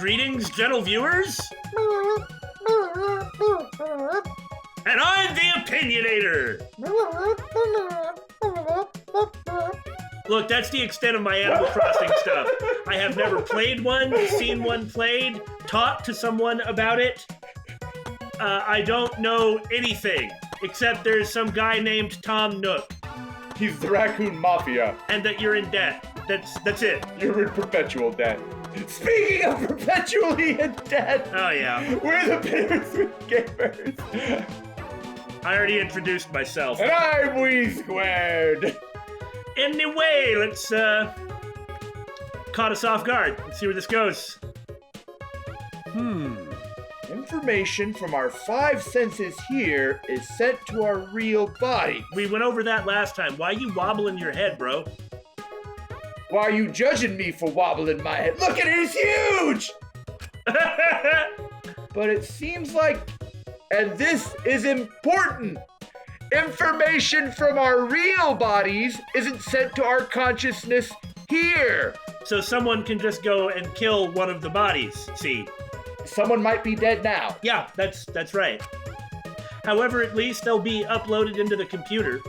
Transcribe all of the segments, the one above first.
Greetings, gentle viewers. And I'm the Opinionator. Look, that's the extent of my Animal Crossing stuff. I have never played one, seen one played, talked to someone about it. I don't know anything, except there's some guy named Tom Nook. He's the Raccoon Mafia. And that you're in debt. That's it. You're in perpetual debt. Speaking of perpetually in debt. Oh, yeah. We're the Bittersweet Gamers. I already introduced myself. And I'm We Squared. Anyway, let's, caught us off guard. Let's see where this goes. Information from our 5 senses here is sent to our real body. We went over that last time. Why you wobbling your head, bro? Why are you judging me for wobbling my head? Look at it, it's huge! But it seems like, and this is important, information from our real bodies isn't sent to our consciousness here. So someone can just go and kill one of the bodies, see? Someone might be dead now. Yeah, that's right. However, at least they'll be uploaded into the computer.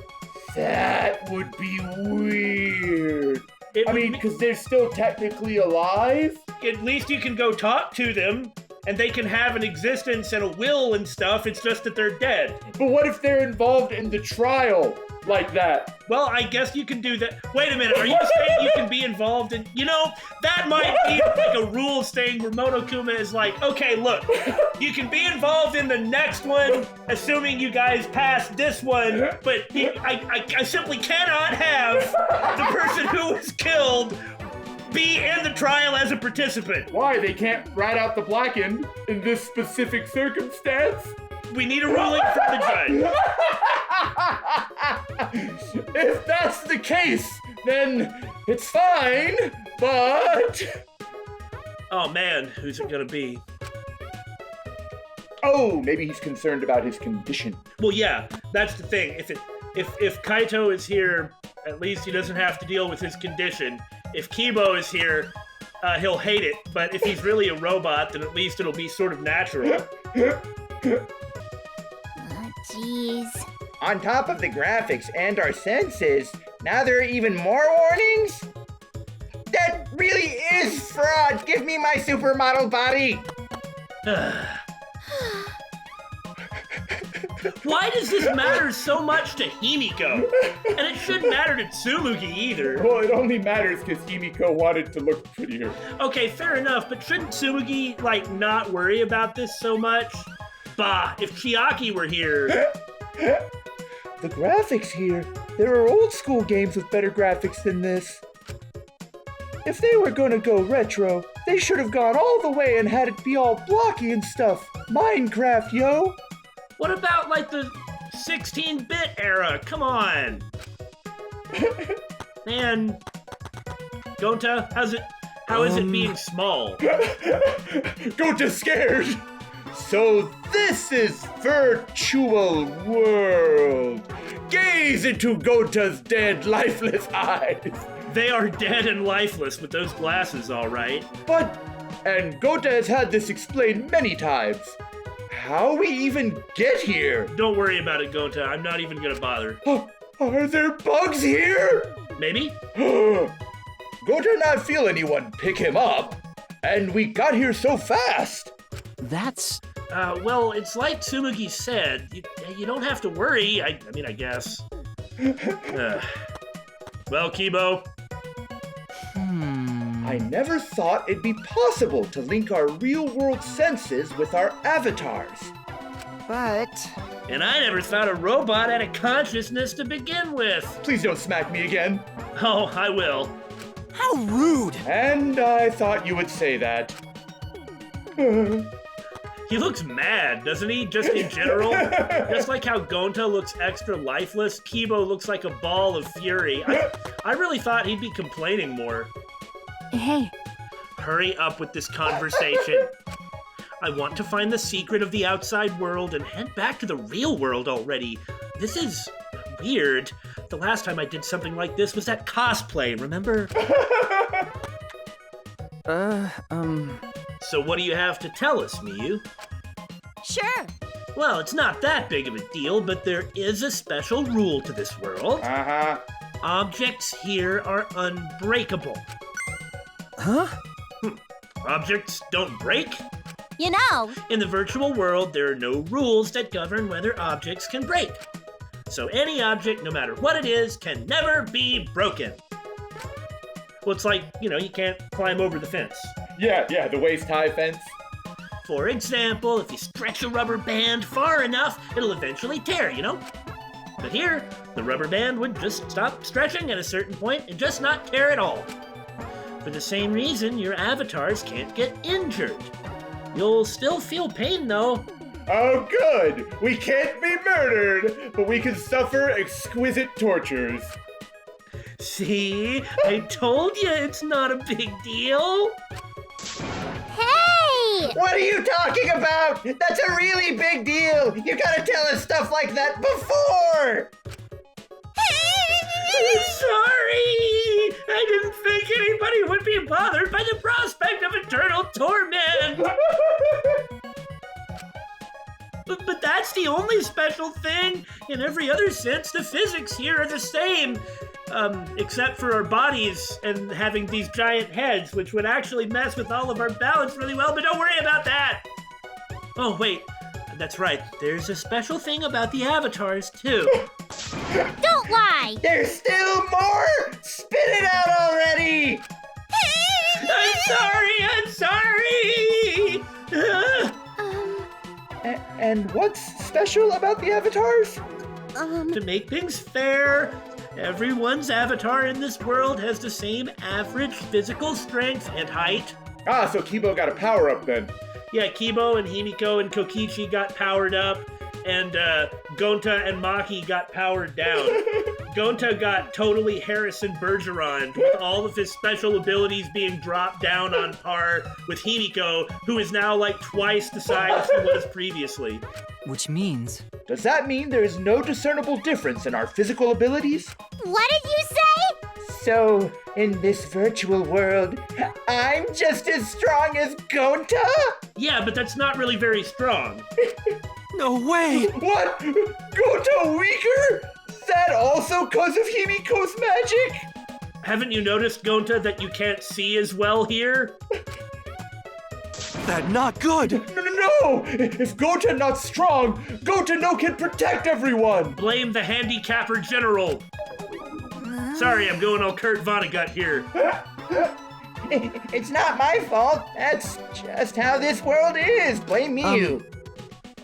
That would be weird. I mean, because they're still technically alive? At least you can go talk to them, and they can have an existence and a will and stuff. It's just that they're dead. But what if they're involved in the trial like that? Well, I guess you can do that. Wait a minute, are you saying you can be involved in... You know, that might be like a rule saying where Monokuma is like, okay, look, you can be involved in the next one, assuming you guys pass this one, but I simply cannot have the person who was killed be in the trial as a participant. Why? They can't rat out the blackened in this specific circumstance? We need a ruling from the judge. If that's the case, then it's fine, but... Oh man, who's it gonna be? Oh, maybe he's concerned about his condition. Well, yeah, that's the thing. If Kaito is here, at least he doesn't have to deal with his condition. If Kibo is here, he'll hate it. But if he's really a robot, then at least it'll be sort of natural. Jeez. On top of the graphics and our senses, now there are even more warnings? That really is fraud! Give me my supermodel body! Why does this matter so much to Himiko? And it shouldn't matter to Tsumugi either. Well, it only matters because Himiko wanted to look prettier. Okay, fair enough, but shouldn't Tsumugi, like, not worry about this so much? Bah, if Chiaki were here... The graphics here, there are old school games with better graphics than this. If they were gonna go retro, they should have gone all the way and had it be all blocky and stuff. Minecraft, yo! What about, like, the 16-bit era? Come on! Man, Gonta, how is it being small? Gonta's scared! So this is virtual world. Gaze into Gonta's dead, lifeless eyes. They are dead and lifeless with those glasses, all right. But, and Gonta has had this explained many times, how we even get here? Don't worry about it, Gonta. I'm not even gonna bother. Are there bugs here? Maybe? Gonta not feel anyone pick him up, and we got here so fast. That's... well, it's like Tsumugi said. You don't have to worry, I mean, I guess. Well, Kibo? I never thought it'd be possible to link our real-world senses with our avatars. But... And I never thought a robot had a consciousness to begin with. Please don't smack me again. Oh, I will. How rude! And I thought you would say that. He looks mad, doesn't he? Just in general? Just like how Gonta looks extra lifeless, Kibo looks like a ball of fury. I really thought he'd be complaining more. Hey. Hurry up with this conversation. I want to find the secret of the outside world and head back to the real world already. This is weird. The last time I did something like this was at cosplay, remember? So what do you have to tell us, MYAH? Sure. Well, it's not that big of a deal, but there is a special rule to this world. Uh-huh. Objects here are unbreakable. Huh? Objects don't break? You know, In the virtual world, there are no rules that govern whether objects can break. So any object, no matter what it is, can never be broken. Well, it's like, you can't climb over the fence. Yeah, the waist-high fence. For example, if you stretch a rubber band far enough, it'll eventually tear, But here, the rubber band would just stop stretching at a certain point and just not tear at all. For the same reason, your avatars can't get injured. You'll still feel pain, though. Oh, good. We can't be murdered, but we can suffer exquisite tortures. See? I told you it's not a big deal. hey! What are you talking about? That's a really big deal. You gotta tell us stuff like that before. Sorry! I didn't think anybody would be bothered by the prospect of eternal torment! But that's the only special thing. In every other sense, the physics here are the same. Except for our bodies and having these giant heads, which would actually mess with all of our balance really well, but don't worry about that! Oh, wait. That's right. There's a special thing about the avatars, too. Don't lie! There's still more? Spit it out already. I'm sorry! And what's special about the avatars? To make things fair, everyone's avatar in this world has the same average physical strength and height. Ah, so Kibo got a power-up then. Yeah, Kibo and Himiko and Kokichi got powered up, and Gonta and Maki got powered down. Gonta got totally Harrison Bergeron, with all of his special abilities being dropped down on par with Himiko, who is now like twice the size he was previously. Which means... Does that mean there is no discernible difference in our physical abilities? What did you say? So, in this virtual world, I'm just as strong as Gonta? Yeah, but that's not really very strong. No way! What? Gonta weaker? That also cause of Himiko's magic? Haven't you noticed, Gonta, that you can't see as well here? That not good! No! If Gonta not strong, Gonta no can protect everyone! Blame the handicapper general. Sorry, I'm going all Kurt Vonnegut here. It's not my fault. That's just how this world is. Blame you.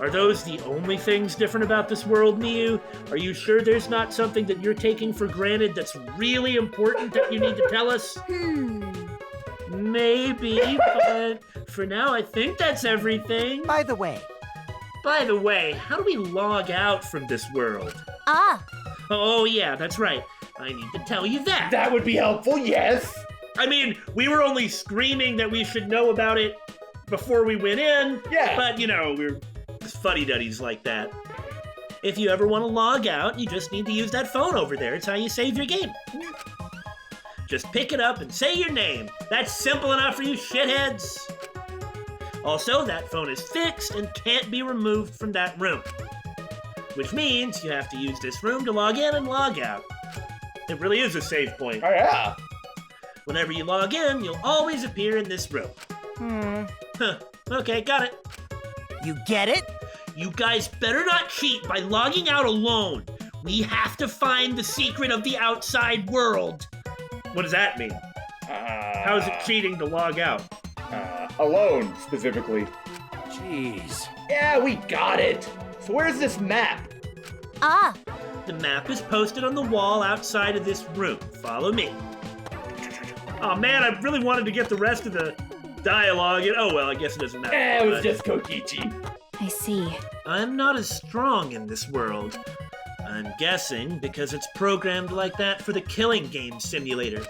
Are those the only things different about this world, MYAH? Are you sure there's not something that you're taking for granted that's really important that you need to tell us? Maybe, but for now I think that's everything. By the way, How do we log out from this world? Oh yeah, that's right. I need to tell you that. That would be helpful, yes. I mean, we were only screaming that we should know about it before we went in. Yeah. But, we're just fuddy-duddies like that. If you ever want to log out, you just need to use that phone over there. It's how you save your game. Just pick it up and say your name. That's simple enough for you shitheads. Also, that phone is fixed and can't be removed from that room. Which means you have to use this room to log in and log out. It really is a save point. Oh, yeah. Whenever you log in, you'll always appear in this room. Okay, got it. you get it? You guys better not cheat by logging out alone. We have to find the secret of the outside world. What does that mean? How is it cheating to log out? Alone, specifically. Jeez. Yeah, we got it. So where's this map? The map is posted on the wall outside of this room. Follow me. Oh man, I really wanted to get the rest of the dialogue. Oh well, I guess it doesn't matter. It was But just Kokichi. I see. I'm not as strong in this world. I'm guessing because it's programmed like that for the killing game simulator.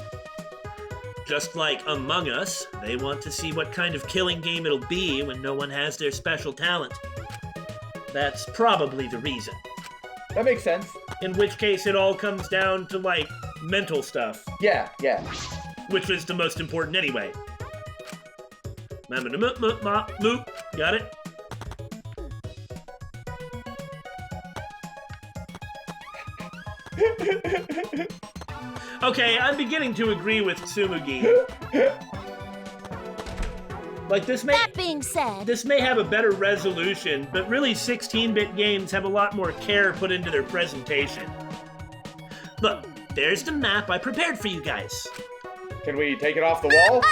Just like Among Us, they want to see what kind of killing game it'll be when no one has their special talent. That's probably the reason. That makes sense. In which case it all comes down to, like, mental stuff, Yeah. which is the most important anyway. Moop. Got it? Okay, I'm beginning to agree with Tsumugi. Like That being said, this may have a better resolution, but really 16-bit games have a lot more care put into their presentation. Look, there's the map I prepared for you guys. Can we take it off the wall?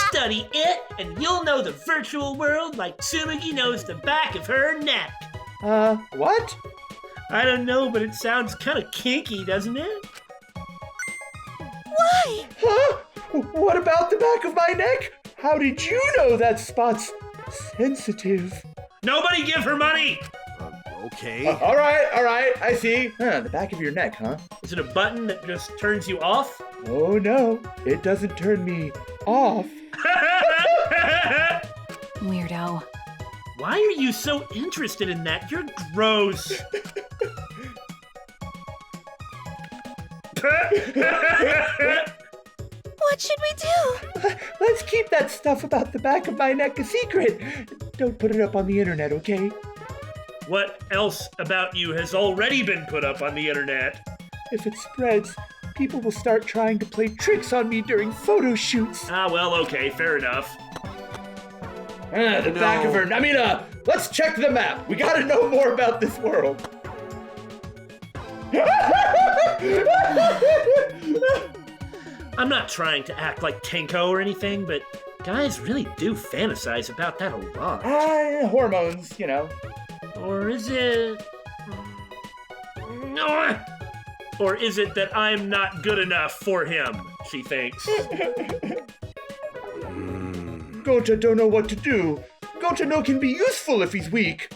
Study it, and you'll know the virtual world like Tsumugi knows the back of her neck. What? I don't know, but it sounds kind of kinky, doesn't it? why? Huh? What about the back of my neck? How did you know that spot's sensitive? Nobody give her money! Okay. All right, I see. The back of your neck, huh? Is it a button that just turns you off? Oh no, it doesn't turn me off. Weirdo. Why are you so interested in that? You're gross. What should we do? Let's keep that stuff about the back of my neck a secret. Don't put it up on the internet, okay? What else about you has already been put up on the internet? If it spreads, people will start trying to play tricks on me during photo shoots. Ah, well, okay, fair enough. The back of her. I mean, let's check the map. We gotta know more about this world. I'm not trying to act like Tenko or anything, but guys really do fantasize about that a lot. Hormones, you know. Or is it... Or is it that I'm not good enough for him, she thinks. Gota don't know what to do. Gota no can be useful if he's weak.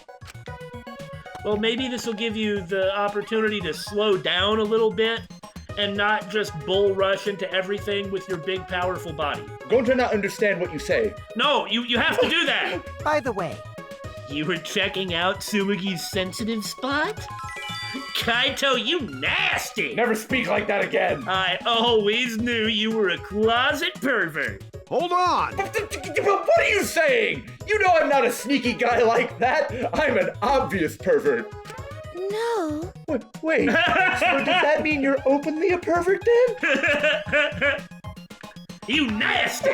Well, maybe this will give you the opportunity to slow down a little bit and not just bull rush into everything with your big, powerful body. Going to not understand what you say. No, you have to do that. By the way, You were checking out Tsumugi's sensitive spot? Kaito, you nasty! Never speak like that again. I always knew you were a closet pervert. hold on. What are you saying? You know I'm not a sneaky guy like that. I'm an obvious pervert. No. Wait, so does that mean you're openly a pervert then? You nasty!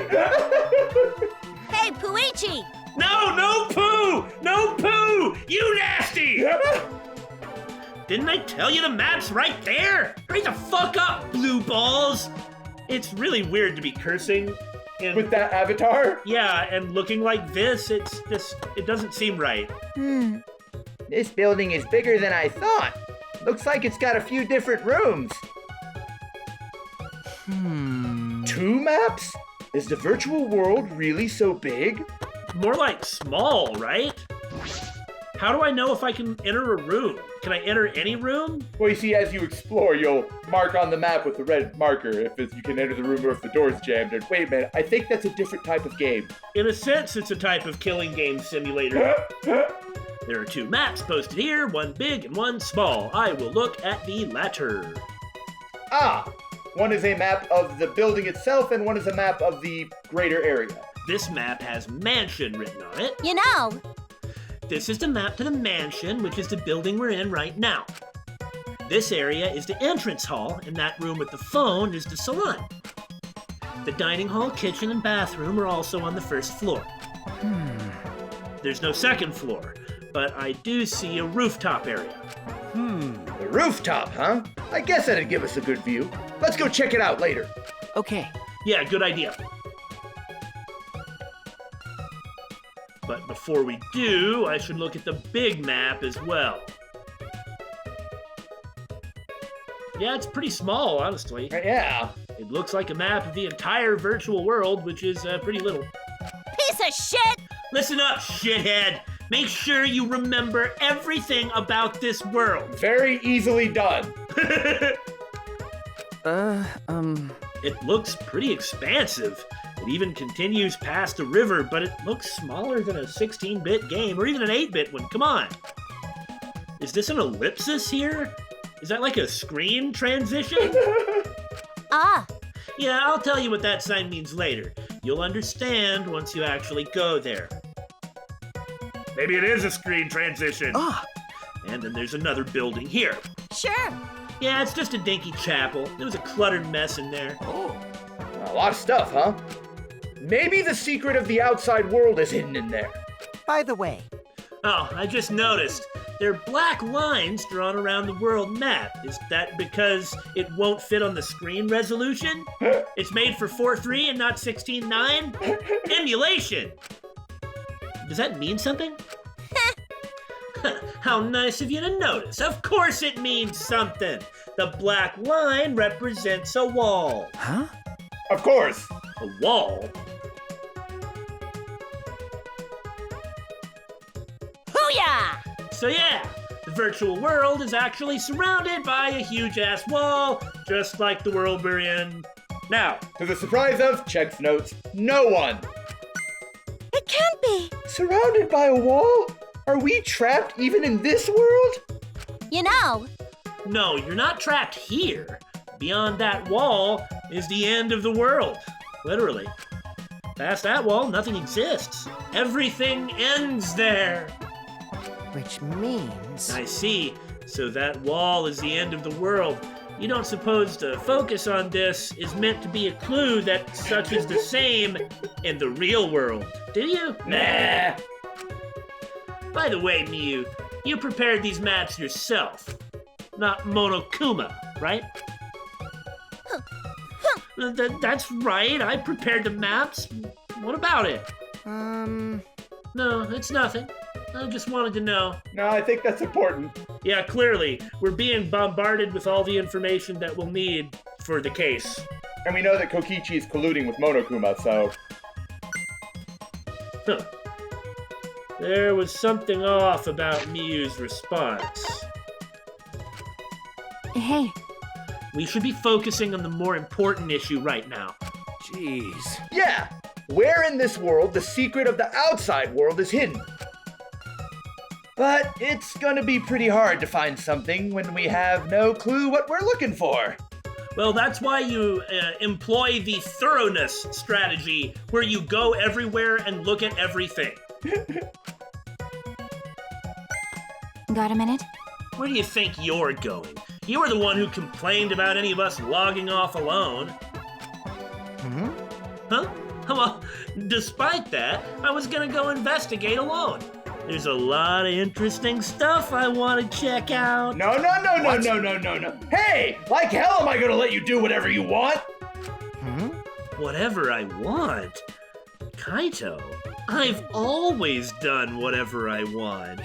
Hey, Puichi! No poo! No poo! You nasty! Didn't I tell you the map's right there? Hurry the fuck up, blue balls! It's really weird to be cursing. And, With that avatar? yeah, and looking like this, it doesn't seem right. This building is bigger than I thought. Looks like it's got a few different rooms. 2 maps? Is the virtual world really so big? More like small, right? How do I know if I can enter a room? Can I enter any room? Well, you see, as you explore, you'll mark on the map with the red marker if you can enter the room or if the door's jammed. And wait a minute, I think that's a different type of game. In a sense, it's a type of killing game simulator. There are 2 maps posted here, one big and one small. I will look at the latter. One is a map of the building itself, and one is a map of the greater area. This map has mansion written on it. You know, This is the map to the mansion, which is the building we're in right now. This area is the entrance hall, and that room with the phone is the salon. The dining hall, kitchen, and bathroom are also on the first floor. There's no second floor, but I do see a rooftop area. The rooftop, huh? I guess that'd give us a good view. Let's go check it out later. Okay. Yeah, good idea. But before we do, I should look at the big map as well. Yeah, it's pretty small, honestly. Yeah. It looks like a map of the entire virtual world, which is pretty little. piece of shit! Listen up, shithead! Make sure you remember everything about this world. Very easily done. It looks pretty expansive. It even continues past the river, but it looks smaller than a 16-bit game, or even an 8-bit one. Come on. Is this an ellipsis here? Is that like a screen transition? Ah, Yeah, I'll tell you what that sign means later. You'll understand once you actually go there. Maybe it is a screen transition. Ah, And then there's another building here. Sure. Yeah, it's just a dinky chapel. There was a cluttered mess in there. oh. A lot of stuff, huh? Maybe the secret of the outside world is hidden in there. By the way, Oh, I just noticed. There are black lines drawn around the world map. Is that because it won't fit on the screen resolution? It's made for 4:3 and not 16:9? Emulation! Does that mean something? How nice of you to notice. Of course it means something. The black line represents a wall. huh? Of course. A wall? Booyah! So yeah, the virtual world is actually surrounded by a huge-ass wall, just like the world we're in now. To the surprise of Check's notes, no one. It can't be. Surrounded by a wall? Are we trapped even in this world? You know, No, you're not trapped here. Beyond that wall is the end of the world. Literally. Past that wall, nothing exists. Everything ends there. Which means... I see. So that wall is the end of the world. You don't suppose to focus on this is meant to be a clue that such is the same in the real world, do you? Nah. By the way, Miyu, you prepared these maps yourself. Not Monokuma, right? That's right, I prepared the maps. What about it? No, it's nothing. I just wanted to know. No, I think that's important. Yeah, clearly, we're being bombarded with all the information that we'll need for the case. And we know that Kokichi is colluding with Monokuma, so... Huh. There was something off about Miyu's response. hey, We should be focusing on the more important issue right now. Jeez. Yeah! Where in this world the secret of the outside world is hidden? But it's gonna be pretty hard to find something when we have no clue what we're looking for. Well, that's why you employ the thoroughness strategy, where you go everywhere and look at everything. got a minute? Where do you think you're going? You were the one who complained about any of us logging off alone. Huh? Well, despite that, I was gonna go investigate alone. There's a lot of interesting stuff I want to check out. No. Hey! Like hell am I gonna let you do whatever you want? Whatever I want? Kaito, I've always done whatever I want.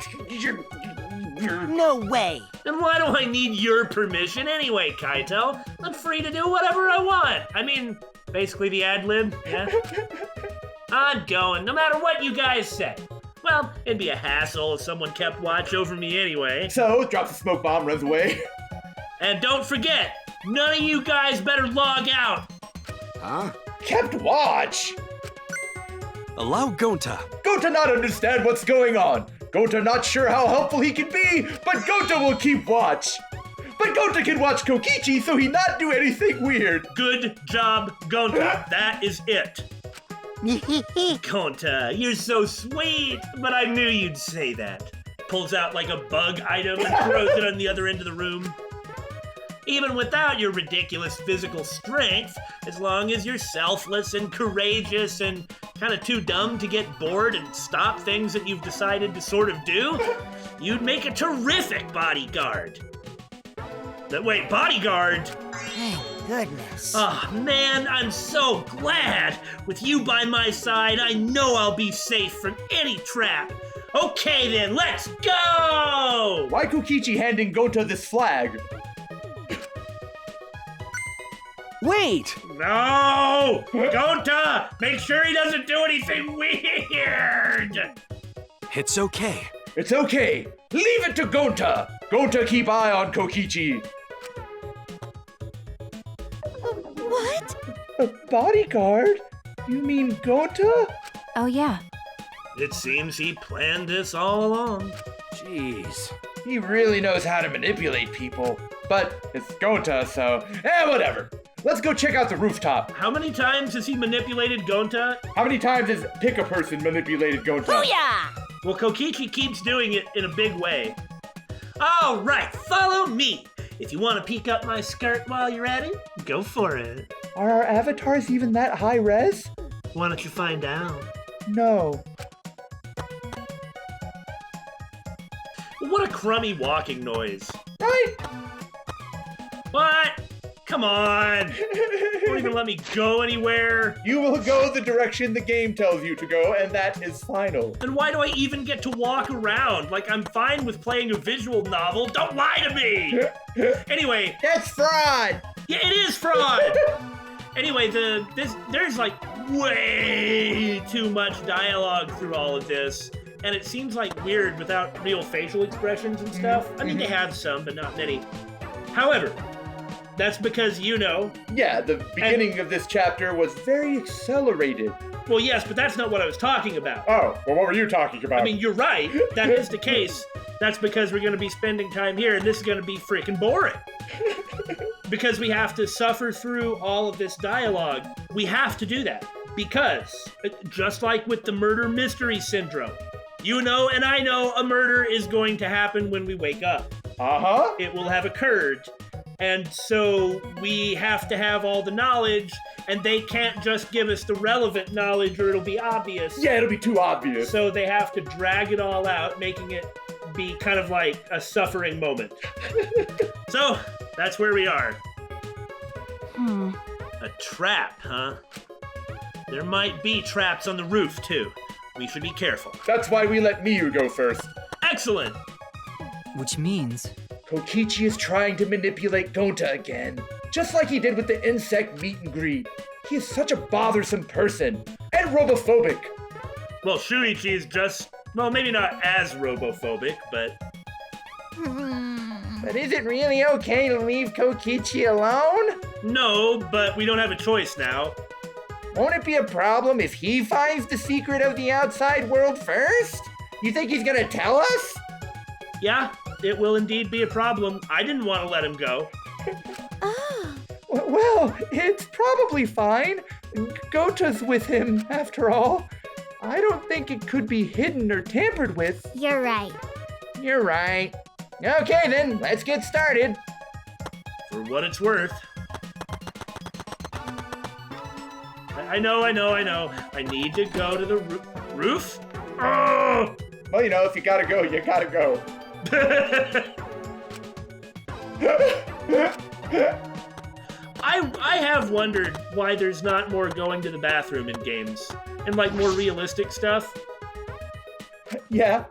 No way. Then why do I need your permission anyway, Kaito? I'm free to do whatever I want. I mean, basically the ad-lib, yeah? I'm going, no matter what you guys say. Well, it'd be a hassle if someone kept watch over me anyway. So, drops a smoke bomb, runs away. And don't forget, none of you guys better log out. Huh? Kept watch? Allow Gonta. Gota not understand what's going on. Gota not sure how helpful he can be, but Gota will keep watch. But Gota can watch Kokichi, so he not do anything weird. Good job, Gonta. That is it. Gonta, you're so sweet, but I knew you'd say that. Pulls out like a bug item and throws it on the other end of the room. Even without your ridiculous physical strength, as long as you're selfless and courageous and kind of too dumb to get bored and stop things that you've decided to sort of do, you'd make a terrific bodyguard. Wait, bodyguard? Thank goodness. Oh man, I'm so glad. With you by my side, I know I'll be safe from any trap. Okay then, let's go! Why Kokichi handing Gota this flag? Wait! No! Gonta! Make sure he doesn't do anything weird! It's okay. It's okay. Leave it to Gonta. Gonta keep eye on Kokichi. What? A bodyguard? You mean Gota? Oh, yeah. It seems he planned this all along. Jeez. He really knows how to manipulate people. But it's Gonta, so whatever. let's go check out the rooftop. How many times has he manipulated Gonta? How many times has Pick-a-Person manipulated Gonta? Booyah! Well, Kokichi keeps doing it in a big way. All right, follow me. If you want to peek up my skirt while you're at it, go for it. Are our avatars even that high res? Why don't you find out? No. What a crummy walking noise. Right? What? Come on. Don't even let me go anywhere. You will go the direction the game tells you to go, and that is final. And why do I even get to walk around? Like, I'm fine with playing a visual novel. Don't lie to me. Anyway. That's fraud. Yeah, it is fraud. Anyway, there's like way too much dialogue through all of this. And it seems like weird without real facial expressions and stuff. I mean, they have some, but not many. However, that's because, Yeah, the beginning of this chapter was very accelerated. Well, yes, but that's not what I was talking about. Oh, well, what were you talking about? I mean, you're right. That is the case. That's because we're going to be spending time here, and this is going to be freaking boring. Because we have to suffer through all of this dialogue. We have to do that. Because, just like with the murder mystery syndrome, you know and I know a murder is going to happen when we wake up. Uh-huh. It will have occurred. And so we have to have all the knowledge, and they can't just give us the relevant knowledge or it'll be obvious. Yeah, it'll be too obvious. So they have to drag it all out, making it be kind of like a suffering moment. So that's where we are. A trap, huh? There might be traps on the roof, too. We should be careful. That's why we let Miyu go first. Excellent! Which means... Kokichi is trying to manipulate Gonta again, just like he did with the insect meet and greet. He is such a bothersome person, and robophobic. Well, Shuichi is just, well, maybe not as robophobic, but... But is it really okay to leave Kokichi alone? No, but we don't have a choice now. Won't it be a problem if he finds the secret of the outside world first? You think he's gonna tell us? Yeah, it will indeed be a problem. I didn't want to let him go. Well, it's probably fine. Gota's with him, after all. I don't think it could be hidden or tampered with. You're right. You're right. Okay then, let's get started. For what it's worth. I know. I need to go to the roof. Oh! Well, if you gotta go, you gotta go. I have wondered why there's not more going to the bathroom in games and like more realistic stuff. Yeah.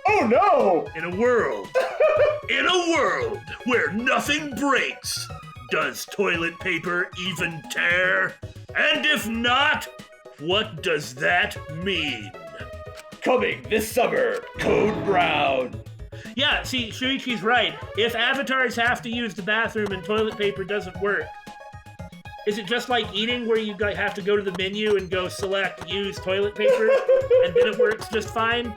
Oh no! In a world where nothing breaks, does toilet paper even tear? And if not, what does that mean? Coming this summer, Code Brown. Yeah, see, Shuichi's right. If avatars have to use the bathroom and toilet paper doesn't work, is it just like eating where you have to go to the menu and go select use toilet paper and then it works just fine?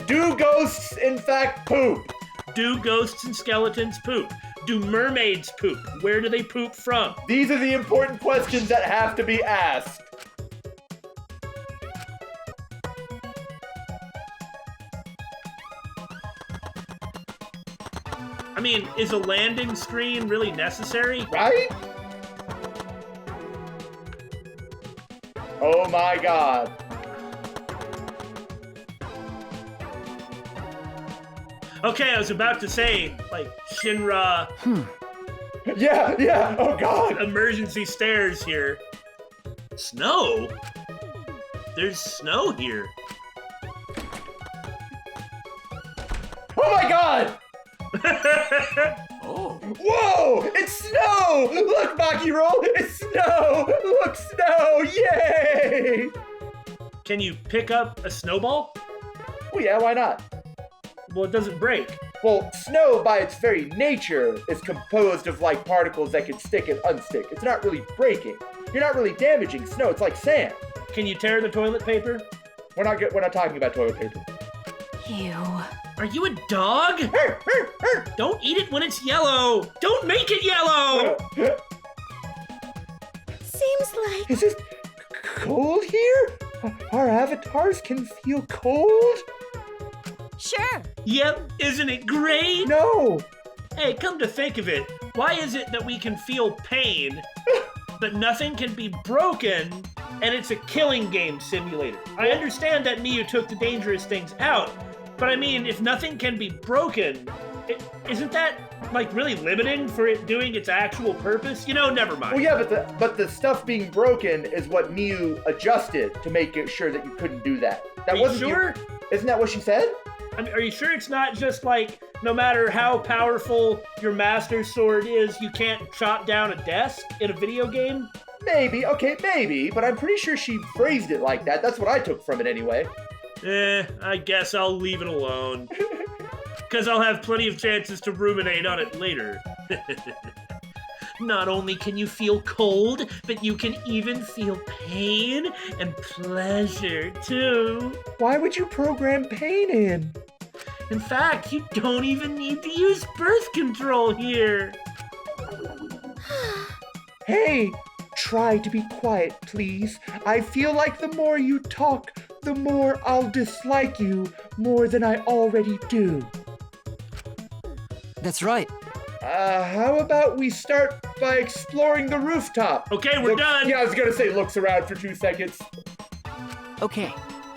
Do ghosts in fact poop? Do ghosts and skeletons poop? Do mermaids poop? Where do they poop from? These are the important questions that have to be asked. I mean, is a landing screen really necessary? Right? Oh my god. Okay, I was about to say, like, Shinra Yeah, oh god. emergency stairs here. Snow? There's snow here. Oh my god! Oh. Whoa! It's snow! Look, Makiro! It's snow! Look, snow! Yay! Can you pick up a snowball? Well, yeah, why not? Well, it doesn't break. Well, snow by its very nature is composed of like particles that can stick and unstick. It's not really breaking. You're not really damaging snow. It's like sand. Can you tear the toilet paper? We're not talking about toilet paper. Ew. Are you a dog? Don't eat it when it's yellow. Don't make it yellow. Seems like... Is it cold here? Our avatars can feel cold? Sure. Yep, isn't it great? No. Hey, come to think of it, why is it that we can feel pain, but nothing can be broken, and it's a killing game simulator? I understand that MYAH took the dangerous things out, but I mean, if nothing can be broken, isn't that, like, really limiting for it doing its actual purpose? You know, never mind. Well, yeah, but the stuff being broken is what MYAH adjusted to make it sure that you couldn't do that. That Are you wasn't sure? Isn't that what she said? I mean, are you sure it's not just like, no matter how powerful your master sword is, you can't chop down a desk in a video game? Maybe, okay, maybe, but I'm pretty sure she phrased it like that. That's what I took from it anyway. I guess I'll leave it alone. Because I'll have plenty of chances to ruminate on it later. Not only can you feel cold, but you can even feel pain and pleasure, too. Why would you program pain in? In fact, you don't even need to use birth control here. Hey, try to be quiet, please. I feel like the more you talk, the more I'll dislike you more than I already do. That's right. How about we start by exploring the rooftop? Okay, we're done. Yeah, I was gonna say looks around for 2 seconds. Okay.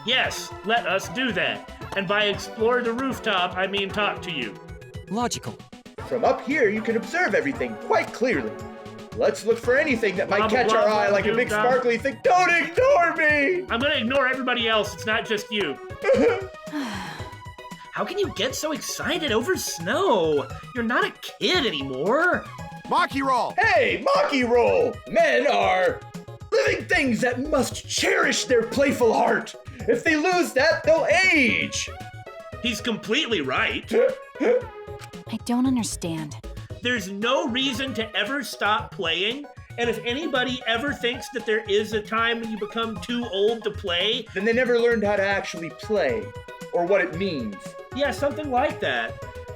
Yes, let us do that. And by explore the rooftop, I mean talk to you. Logical. From up here, you can observe everything quite clearly. Let's look for anything that might Blah, blah, catch blah, our blah, eye like a big blah. sparkly thing. Don't ignore me! I'm gonna ignore everybody else, it's not just you. How can you get so excited over snow? You're not a kid anymore. Maki roll! Hey, Maki roll! Men are living things that must cherish their playful heart. If they lose that, they'll age. He's completely right. I don't understand. There's no reason to ever stop playing, and if anybody ever thinks that there is a time when you become too old to play, Then they never learned how to actually play, or what it means. yeah, something like that.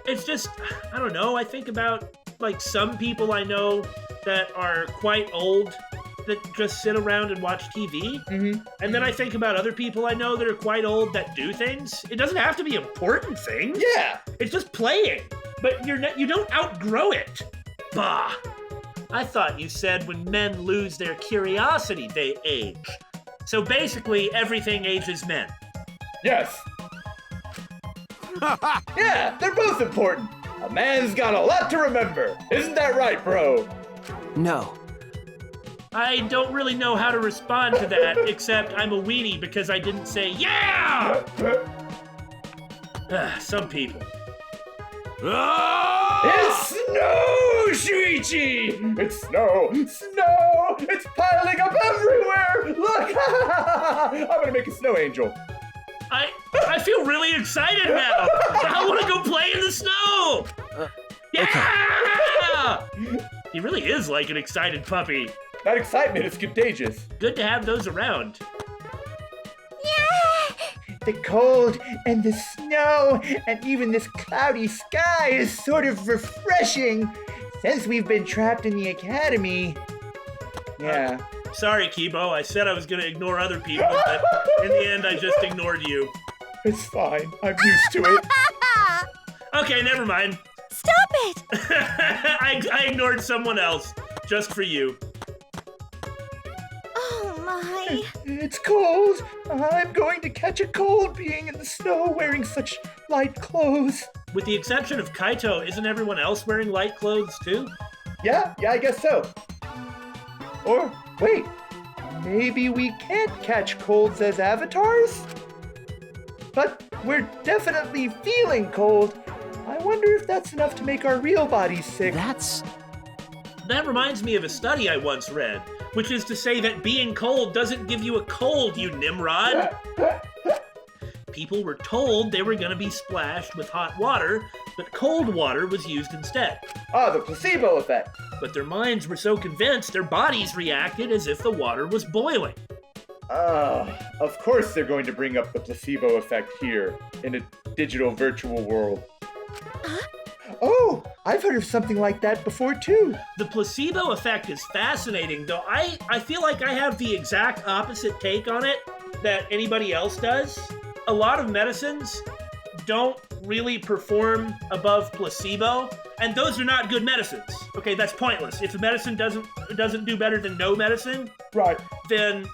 It's just, I don't know, I think about, like, some people I know that are quite old that just sit around and watch TV. Mm-hmm. And then I think about other people I know that are quite old that do things. It doesn't have to be important things. Yeah. It's just playing. But you don't outgrow it. Bah. I thought you said when men lose their curiosity, they age. So basically, everything ages men. Yes. Yeah, they're both important. A man's got a lot to remember. Isn't that right, bro? No. I don't really know how to respond to that, except I'm a weenie because I didn't say, yeah! Some people. It's snow, Shuichi! It's snow! Snow! It's piling up everywhere! Look! I'm gonna make a snow angel. I feel really excited now. I want to go play in the snow. Yeah! He really is like an excited puppy. That excitement is contagious. Good to have those around. The cold and the snow and even this cloudy sky is sort of refreshing since we've been trapped in the academy. Yeah. Sorry, Kibo. I said I was going to ignore other people, but in the end, I just ignored you. It's fine. I'm used to it. Okay, never mind. Stop it! I ignored someone else just for you. Oh my. It's cold. I'm going to catch a cold being in the snow wearing such light clothes. With the exception of Kaito, isn't everyone else wearing light clothes too? Yeah, I guess so. Or, wait, maybe we can't catch colds as avatars? But we're definitely feeling cold. I wonder if that's enough to make our real bodies sick. That reminds me of a study I once read, which is to say that being cold doesn't give you a cold, you Nimrod. People were told they were going to be splashed with hot water, but cold water was used instead. Ah, the placebo effect. But their minds were so convinced their bodies reacted as if the water was boiling. Of course they're going to bring up the placebo effect here in a digital virtual world. Oh, I've heard of something like that before too. The placebo effect is fascinating, though I feel like I have the exact opposite take on it that anybody else does. A lot of medicines don't really perform above placebo, and those are not good medicines. Okay, that's pointless. If a medicine doesn't do better than no medicine, Right. then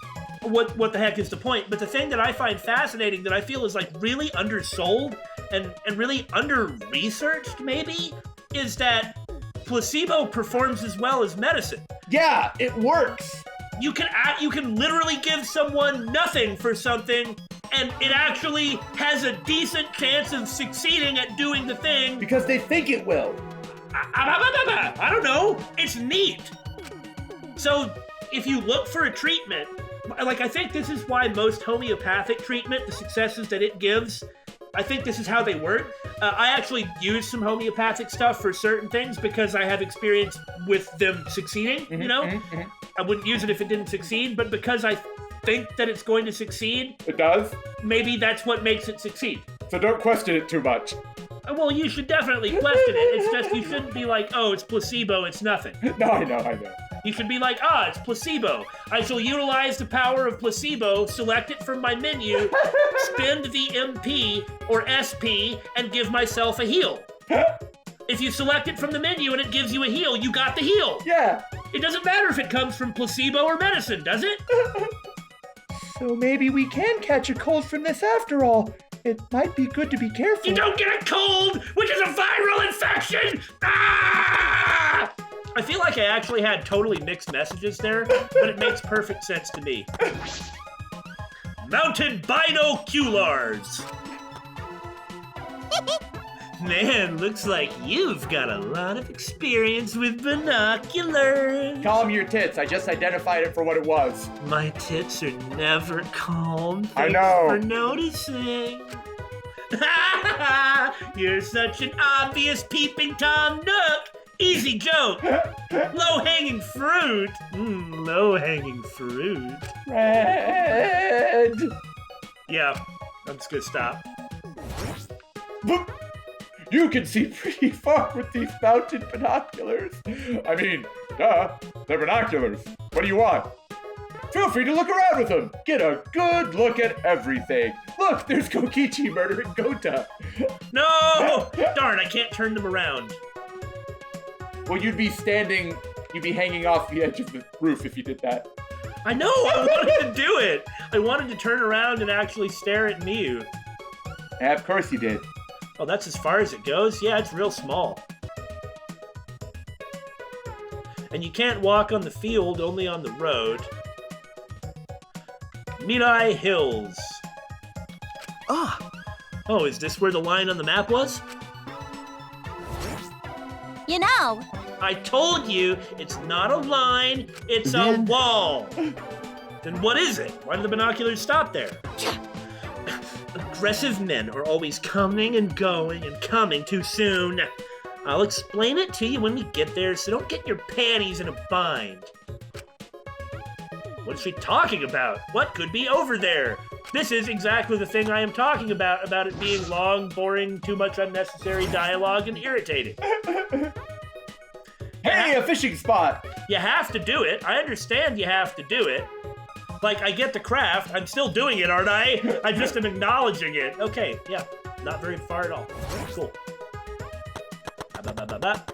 what the heck is the point? But the thing that I find fascinating that I feel is like really undersold and really under-researched maybe is that placebo performs as well as medicine. Yeah, it works. You can literally give someone nothing for something and it actually has a decent chance of succeeding at doing the thing. Because they think it will. I don't know. It's neat. So if you look for a treatment, like I think this is why most homeopathic treatment, the successes that it gives, I think this is how they work. I actually use some homeopathic stuff for certain things because I have experience with them succeeding, you know? I wouldn't use it if it didn't succeed, but because I think that it's going to succeed, It does? maybe that's what makes it succeed. So don't question it too much. Well, you should definitely question it. It's just you shouldn't be like, oh, it's placebo, it's nothing. No, I know. You should be like, it's placebo. I shall utilize the power of placebo, select it from my menu, spend the MP or SP, and give myself a heal. If you select it from the menu and it gives you a heal, you got the heal. Yeah. It doesn't matter if it comes from placebo or medicine, does it? So maybe we can catch a cold from this after all. It might be good to be careful. You don't get a cold, which is a viral infection! Ah! I feel like I actually had totally mixed messages there, but it makes perfect sense to me. Mounted binoculars! Man, looks like you've got a lot of experience with binoculars. Calm your tits. I just identified it for what it was. My tits are never calm. I Thanks know. for noticing. You're such an obvious peeping Tom Nook. Easy joke. Low-hanging fruit. Low-hanging fruit. Red. Yeah, I'm just gonna stop. You can see pretty far with these mounted binoculars. I mean, duh, they're binoculars. What do you want? Feel free to look around with them. Get a good look at everything. Look, there's Kokichi murdering Gota. No! Darn, I can't turn them around. Well, you'd be hanging off the edge of the roof if you did that. I know, I wanted to do it. I wanted to turn around and actually stare at Miu. Yeah, of course you did. Oh, that's as far as it goes? Yeah, it's real small. And you can't walk on the field, only on the road. MYAH Hills. Oh, is this where the line on the map was? You know, I told you, it's not a line, it's a wall. Then what is it? Why do the binoculars stop there? Aggressive men are always coming and going and coming too soon. I'll explain it to you when we get there, so don't get your panties in a bind. What is she talking about? What could be over there? This is exactly the thing I am talking about it being long, boring, too much unnecessary dialogue, and irritating. Hey, a fishing spot! You have to do it. I understand you have to do it. Like, I get the craft. I'm still doing it, aren't I? I just am acknowledging it. Okay, yeah. Not very far at all. Cool. Ba-ba-ba-ba-ba.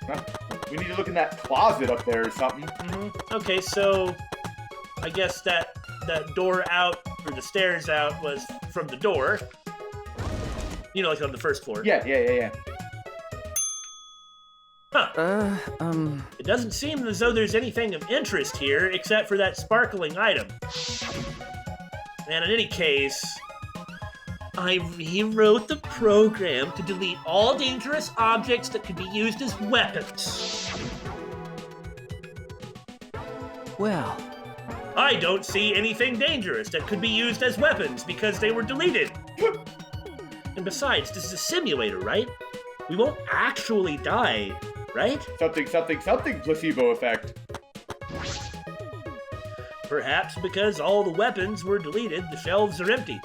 Huh? We need to look in that closet up there or something. Okay, so I guess that door out, or the stairs out, was from the door. You know, like on the first floor. Yeah. Huh. It doesn't seem as though there's anything of interest here, except for that sparkling item. And in any case, I rewrote the program to delete all dangerous objects that could be used as weapons. Well, I don't see anything dangerous that could be used as weapons because they were deleted. And besides, this is a simulator, right? We won't actually die, right? Something, placebo effect. Perhaps because all the weapons were deleted, the shelves are empty.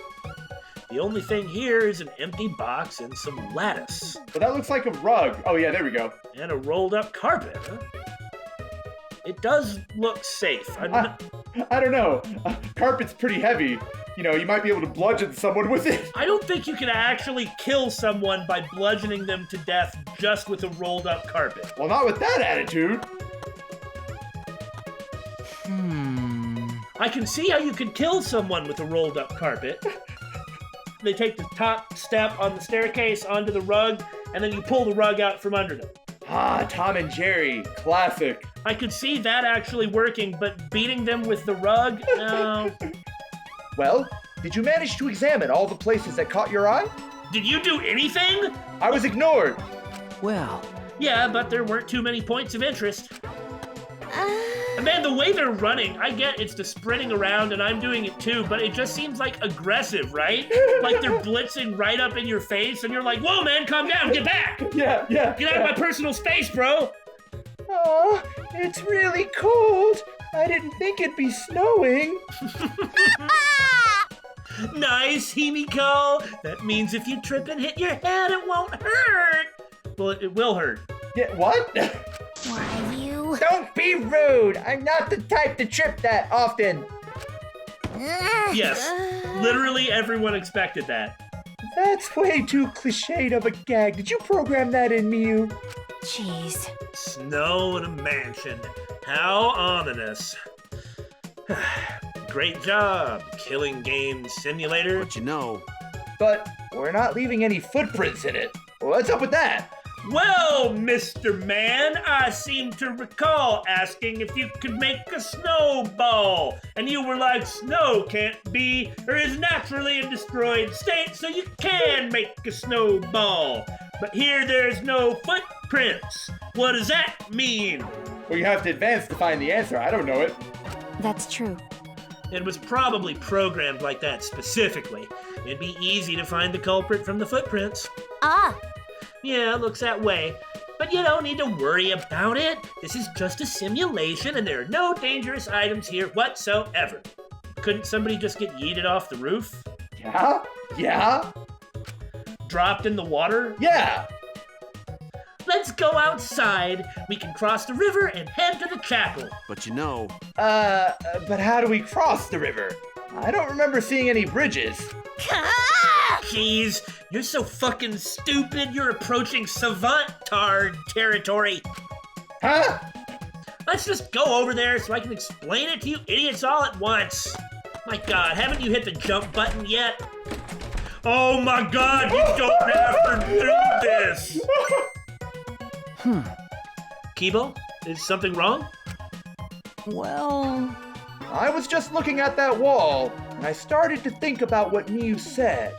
The only thing here is an empty box and some lattice. Well, that looks like a rug. Oh, yeah, there we go. And a rolled up carpet, huh? It does look safe. I don't know. Carpet's pretty heavy. You know, you might be able to bludgeon someone with it. I don't think you can actually kill someone by bludgeoning them to death just with a rolled up carpet. Well, not with that attitude. I can see how you could kill someone with a rolled up carpet. They take the top step on the staircase onto the rug, and then you pull the rug out from under them. Ah, Tom and Jerry. Classic. I could see that actually working, but beating them with the rug? No. Well, did you manage to examine all the places that caught your eye? Did you do anything? I was ignored. Well, Yeah, but there weren't too many points of interest. And man, the way they're running, I get it's the sprinting around and I'm doing it too, but it just seems like aggressive, right? Like they're blitzing right up in your face and you're like, whoa man, calm down, get back! Yeah. Get out of my personal space, bro! Oh, it's really cold. I didn't think it'd be snowing. Nice, Himiko! That means if you trip and hit your head, it won't hurt! Well, it will hurt. Yeah, what? Why you? Don't be rude. I'm not the type to trip that often. Yes, literally everyone expected that. That's way too cliched of a gag. Did you program that in MYAH? Jeez. Snow in a mansion. How ominous. Great job, Killing Game Simulator. but you know, But we're not leaving any footprints in it. What's up with that? Well, Mr. Man, I seem to recall asking if you could make a snowball. And you were like, snow can't be or is naturally a destroyed state, so you can make a snowball. But here there's no footprints. What does that mean? Well, you have to advance to find the answer. I don't know it. That's true. It was probably programmed like that specifically. It'd be easy to find the culprit from the footprints. Ah, Yeah, it looks that way. But you don't need to worry about it. This is just a simulation and there are no dangerous items here whatsoever. Couldn't somebody just get yeeted off the roof? Yeah? Yeah? Dropped in the water? Yeah! Let's go outside. We can cross the river and head to the chapel. but you know, But how do we cross the river? I don't remember seeing any bridges. Jeez, you're so fucking stupid. You're approaching savant-tard territory. Huh? Let's just go over there so I can explain it to you idiots all at once. My god, haven't you hit the jump button yet? Oh my god, you don't have to do this! Kibo, is something wrong? well, I was just looking at that wall, and I started to think about what MYAH said.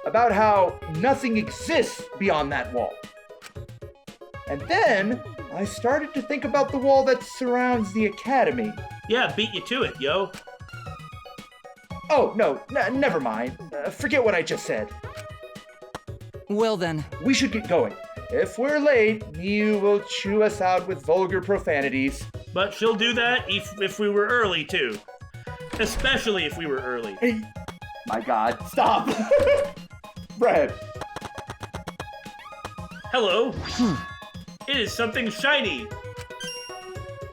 About how nothing exists beyond that wall. And then, I started to think about the wall that surrounds the academy. Yeah, beat you to it, yo. Oh, no, never mind. Forget what I just said. well then, We should get going. If we're late, MYAH will chew us out with vulgar profanities. But she'll do that if we were early, too. Especially if we were early. Hey. My god. Stop! Brad. Hello. It is something shiny.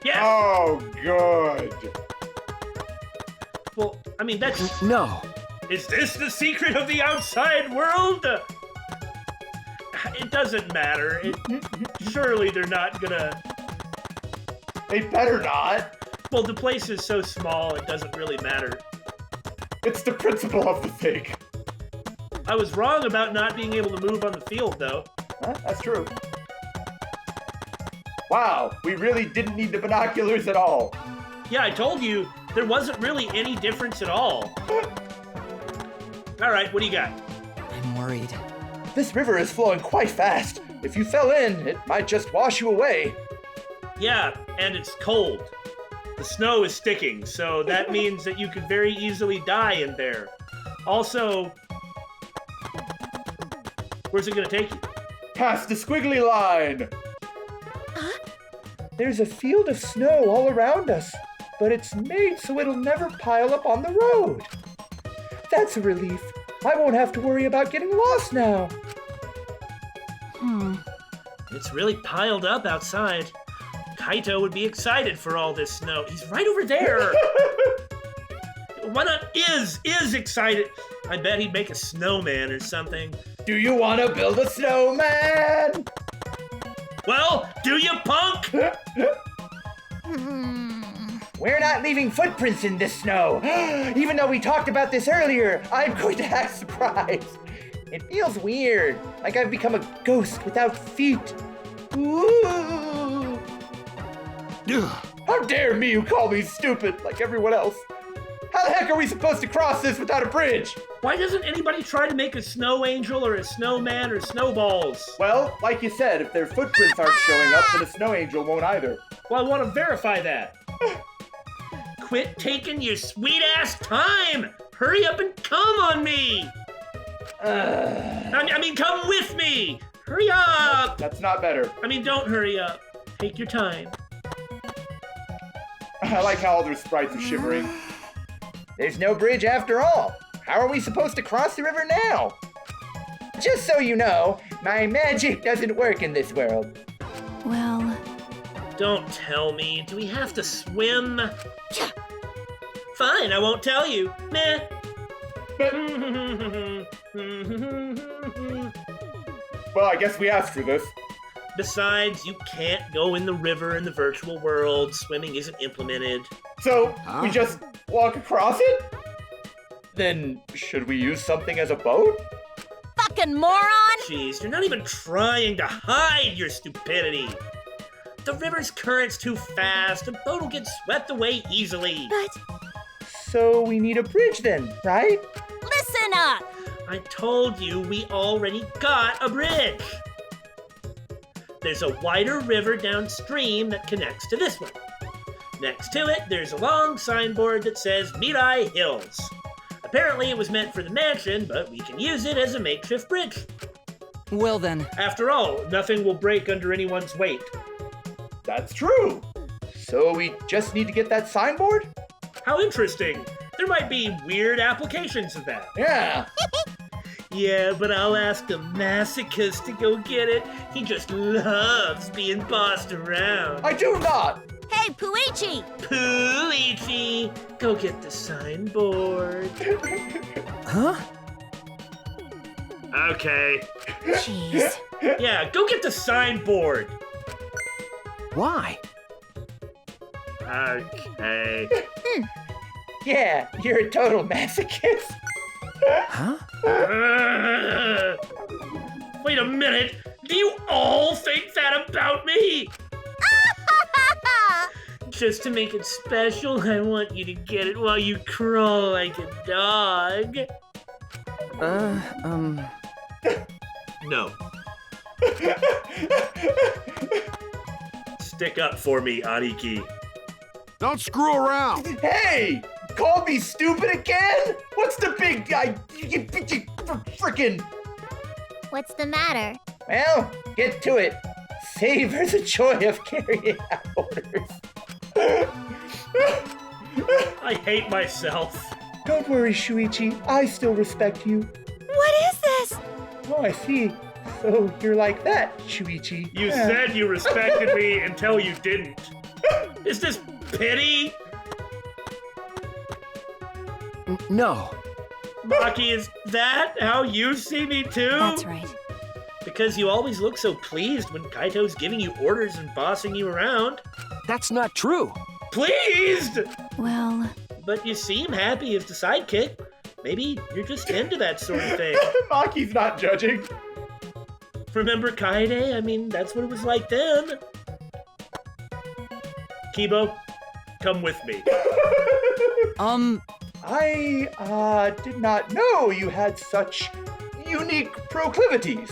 Yes. Oh, good. Well, I mean, that's... no. Is this the secret of the outside world? It doesn't matter. Surely they're not gonna... They better not. Well, the place is so small, it doesn't really matter. It's the principle of the thing. I was wrong about not being able to move on the field, though. Huh? That's true. Wow, we really didn't need the binoculars at all. Yeah, I told you, there wasn't really any difference at all. All right, what do you got? I'm worried. This river is flowing quite fast. If you fell in, it might just wash you away. Yeah, and it's cold. The snow is sticking, so that means that you could very easily die in there. Also, where's it gonna take you? Past the squiggly line. There's a field of snow all around us, but it's made so it'll never pile up on the road. That's a relief. I won't have to worry about getting lost now. It's really piled up outside. Kaito would be excited for all this snow. He's right over there. Why not is excited? I bet he'd make a snowman or something. Do you want to build a snowman? Well, do you, punk? We're not leaving footprints in this snow. Even though we talked about this earlier, I'm going to act surprised. It feels weird, like I've become a ghost without feet. Ooh. How dare me you call me stupid like everyone else? How the heck are we supposed to cross this without a bridge? Why doesn't anybody try to make a snow angel or a snowman or snowballs? Well, like you said, if their footprints aren't showing up, then a snow angel won't either. Well, I want to verify that. Quit taking your sweet-ass time! Hurry up and come on me! I mean, come with me! Hurry up! That's not better. I mean, don't hurry up. Take your time. I like how all their sprites are shivering. There's no bridge after all. How are we supposed to cross the river now? Just so you know, my magic doesn't work in this world. Well, Don't tell me. Do we have to swim? Fine, I won't tell you. Meh. Well, I guess we asked for this. Besides, you can't go in the river in the virtual world. Swimming isn't implemented. So, we just walk across it? Then, should we use something as a boat? fucking moron! Jeez, you're not even trying to hide your stupidity. The river's current's too fast. A boat will get swept away easily. But So we need a bridge then, right? listen up! I told you we already got a bridge. There's a wider river downstream that connects to this one. Next to it, there's a long signboard that says MYAH Hills. Apparently it was meant for the mansion, but we can use it as a makeshift bridge. Well then, After all, nothing will break under anyone's weight. That's true. So we just need to get that signboard? How interesting. There might be weird applications of that. Yeah. Yeah, but I'll ask the masochist to go get it. He just loves being bossed around. I do not. Hey, Puichi! Puichi, go get the signboard. huh? Okay. Jeez. Yeah, go get the signboard. Why? Okay. Yeah, you're a total masochist. Huh? Wait a minute. Do you all think that about me? Just to make it special, I want you to get it while you crawl like a dog. No. Stick up for me, Ariki. Don't screw around. Hey! Called me stupid again? What's the big guy? Frickin'. What's the matter? Well, get to it. Savor the joy of carrying out orders. I hate myself. Don't worry, Shuichi. I still respect you. What is this? Oh, I see. So you're like that, Shuichi. You said you respected me until you didn't. Is this pity? No. Maki, is that how you see me too? That's right. Because you always look so pleased when Kaito's giving you orders and bossing you around. That's not true. Pleased! Well, But you seem happy as the sidekick. Maybe you're just into that sort of thing. Maki's not judging. Remember Kaede? I mean, that's what it was like then. Kibo, come with me. I did not know you had such unique proclivities.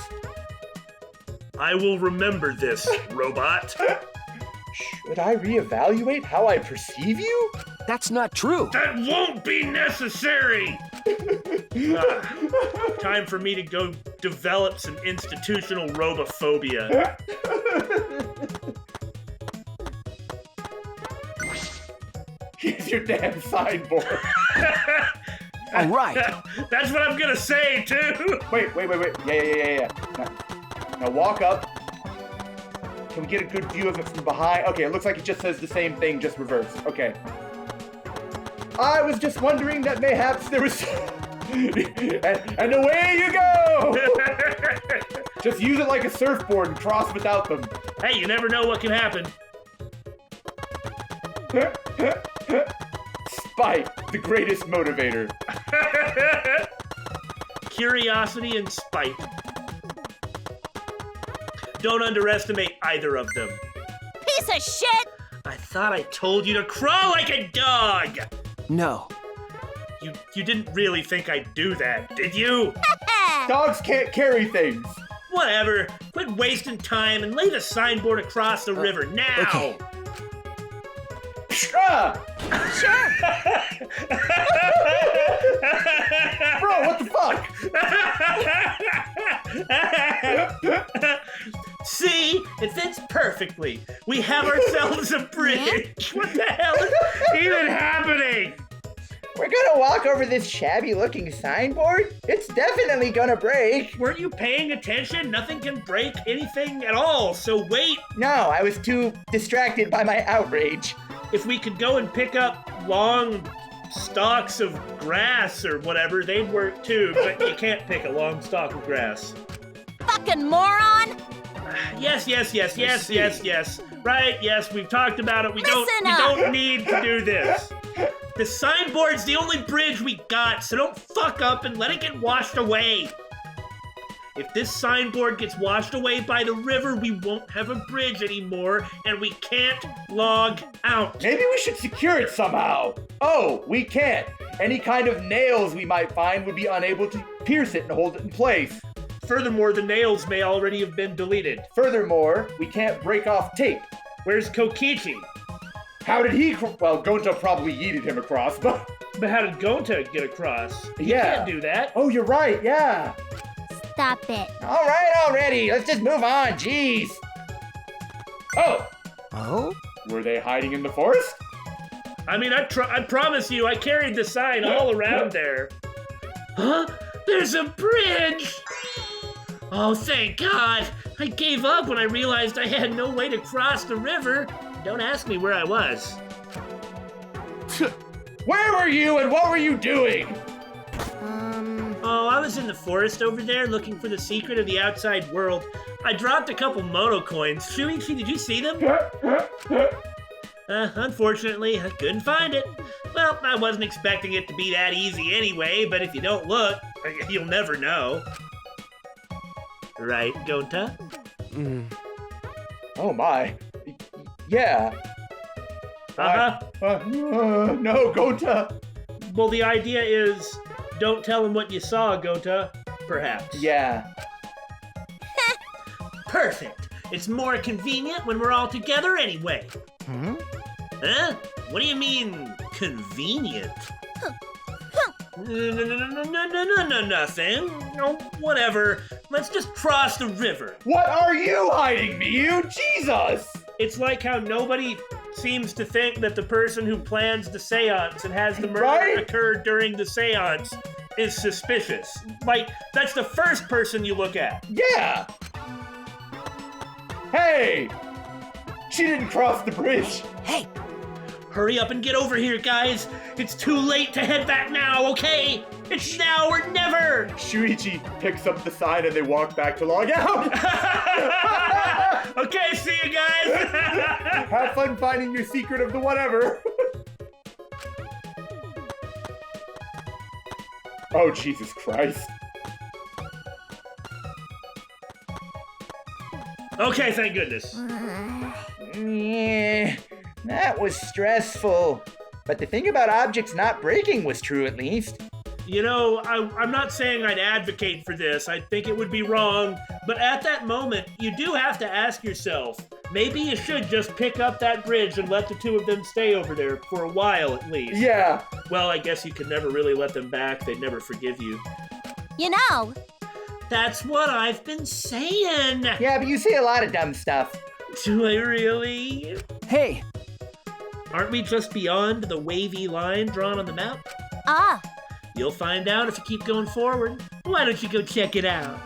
I will remember this, robot. Should I reevaluate how I perceive you? That's not true. That won't be necessary! Time for me to go develop some institutional robophobia. Here's your damn signboard. All right. That's what I'm gonna say too. Wait. Yeah. Now walk up. Can we get a good view of it from behind? Okay, it looks like it just says the same thing, just reversed. Okay. I was just wondering that mayhaps there was... and away you go! Just use it like a surfboard and cross without them. Hey, you never know what can happen. Spite, the greatest motivator. Curiosity and spite. Don't underestimate either of them. Piece of shit! I thought I told you to crawl like a dog! No. You didn't really think I'd do that, did you? Dogs can't carry things. Whatever. Quit wasting time and lay the signboard across the river now! Okay. Ah! Bro, what the fuck? See? It fits perfectly. We have ourselves a bridge. What the hell is even happening? We're gonna walk over this shabby-looking signboard? It's definitely gonna break. Weren't you paying attention? Nothing can break anything at all, so wait. No, I was too distracted by my outrage. If we could go and pick up long stalks of grass or whatever, they'd work too, but you can't pick a long stalk of grass. Fucking moron! Yes. Right, yes, we've talked about it. We Listen don't up. need to do this. The signboard's the only bridge we got, so don't fuck up and let it get washed away. If this signboard gets washed away by the river, we won't have a bridge anymore, and we can't log out. Maybe we should secure it somehow. Oh, we can't. Any kind of nails we might find would be unable to pierce it and hold it in place. Furthermore, the nails may already have been deleted. Furthermore, we can't break off tape. Where's Kokichi? How did he... Well, Gonta probably yeeted him across, but... But how did Gonta get across? He Yeah. can't do that. Oh, you're right, yeah. Stop it. All right, already. Let's just move on. Jeez. Oh, Oh? were they hiding in the forest? I mean, I promise you, I carried the sign all around there. Huh? There's a bridge! Oh, thank God! I gave up when I realized I had no way to cross the river. Don't ask me where I was. Where were you and what were you doing? Oh, I was in the forest over there looking for the secret of the outside world. I dropped a couple moto coins. Shuichi, did you see them? Unfortunately, I couldn't find it. Well, I wasn't expecting it to be that easy anyway, but if you don't look, you'll never know. Right, Gonta? Oh my. Yeah. Uh-huh. No, Gonta. Well, the idea is, don't tell him what you saw, Gonta. Perhaps. Yeah. Perfect. It's more convenient when we're all together anyway. Huh? What do you mean, convenient? No, nothing. No, whatever. Let's just cross the river. What are you hiding me, you? Jesus! It's like how nobody seems to think that the person who plans the seance and has the murder Right? occur during the seance is suspicious. Like, that's the first person you look at. Yeah! Hey! She didn't cross the bridge. Hey! Hurry up and get over here, guys. It's too late to head back now, okay? It's now or never! Shuichi picks up the sign and they walk back to log out. Okay, see you guys! Have fun finding your secret of the whatever. Oh, Jesus Christ. Okay, thank goodness. Yeah, that was stressful. But the thing about objects not breaking was true, at least. You know, I'm not saying I'd advocate for this. I think it would be wrong. But at that moment, you do have to ask yourself, maybe you should just pick up that bridge and let the two of them stay over there for a while at least. Yeah. Well, I guess you could never really let them back. They'd never forgive you. You know, That's what I've been saying. Yeah, but you say a lot of dumb stuff. Do I really? Hey! Aren't we just beyond the wavy line drawn on the map? Ah, You'll find out if you keep going forward. Why don't you go check it out?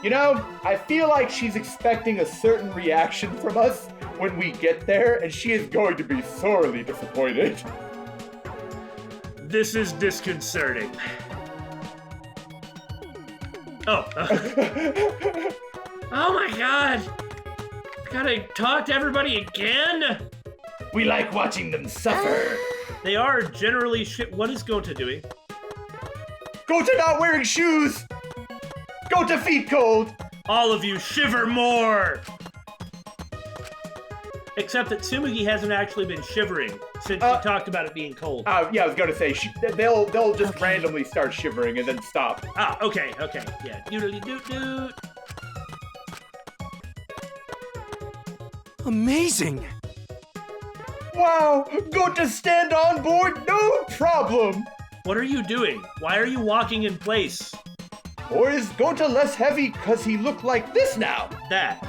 You know, I feel like she's expecting a certain reaction from us when we get there, and she is going to be sorely disappointed. This is disconcerting. Oh. Oh my god! I gotta talk to everybody again? We like watching them suffer. They are generally What is Gota doing? Go to not wearing shoes! Go to feet cold! All of you shiver more! Except that Tsumugi hasn't actually been shivering since she talked about it being cold. Yeah, I was gonna say, they'll just randomly start shivering and then stop. Okay, yeah. Doodly doot doot. Amazing. Wow, go to stand on board, no problem! What are you doing? Why are you walking in place? Or is Gota less heavy cause he looked like this now? That.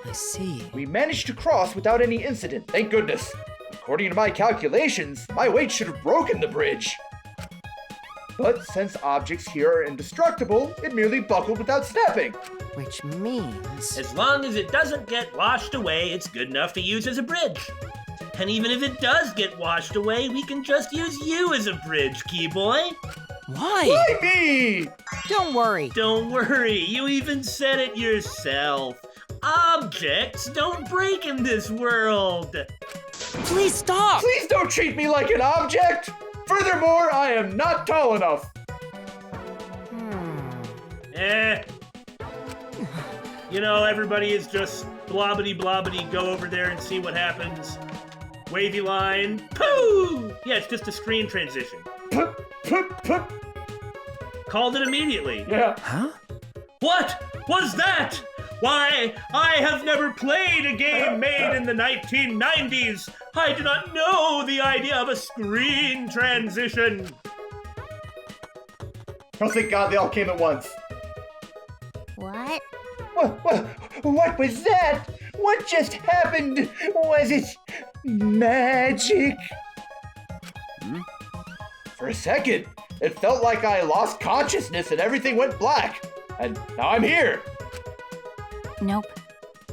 I see. We managed to cross without any incident, thank goodness. According to my calculations, my weight should have broken the bridge. But since objects here are indestructible, it merely buckled without snapping. Which means... As long as it doesn't get washed away, it's good enough to use as a bridge. And even if it does get washed away, we can just use you as a bridge, key boy. Why? Why me? Don't worry. Don't worry, you even said it yourself. Objects don't break in this world. Please stop. Please don't treat me like an object! Furthermore, I am not tall enough. You know, everybody is just blobbity blobbity, go over there and see what happens. Wavy line, poo! Yeah, it's just a screen transition. Called it immediately. Yeah. Huh? What was that? Why, I have never played a game made in the 1990s. I do not know the idea of a screen transition. Oh, thank God they all came at once. what? What was that? What just happened? Was it magic? For a second, it felt like I lost consciousness and everything went black. And now I'm here. Nope.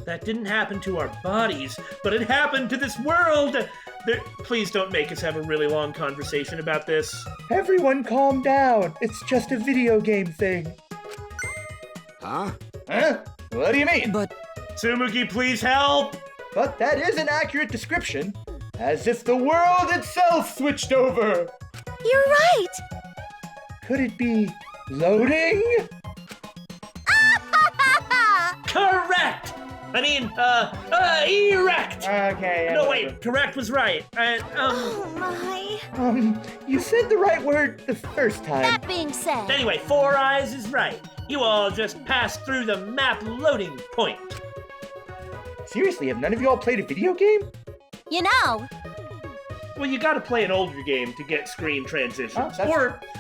That didn't happen to our bodies, but it happened to this world. Please don't make us have a really long conversation about this. Everyone calm down. It's just a video game thing. Huh? Huh? What do you mean? But Tsumugi, please help! But that is an accurate description. As if the world itself switched over. You're right! Could it be loading? Correct! I mean, erect! Okay. No, wait, correct was right. Oh my. You said the right word the first time. That being said, Anyway, 4 Eyes is right. You all just passed through the map loading point. Seriously, have none of you all played a video game? you know, Well, you gotta play an older game to get screen transitions. that's-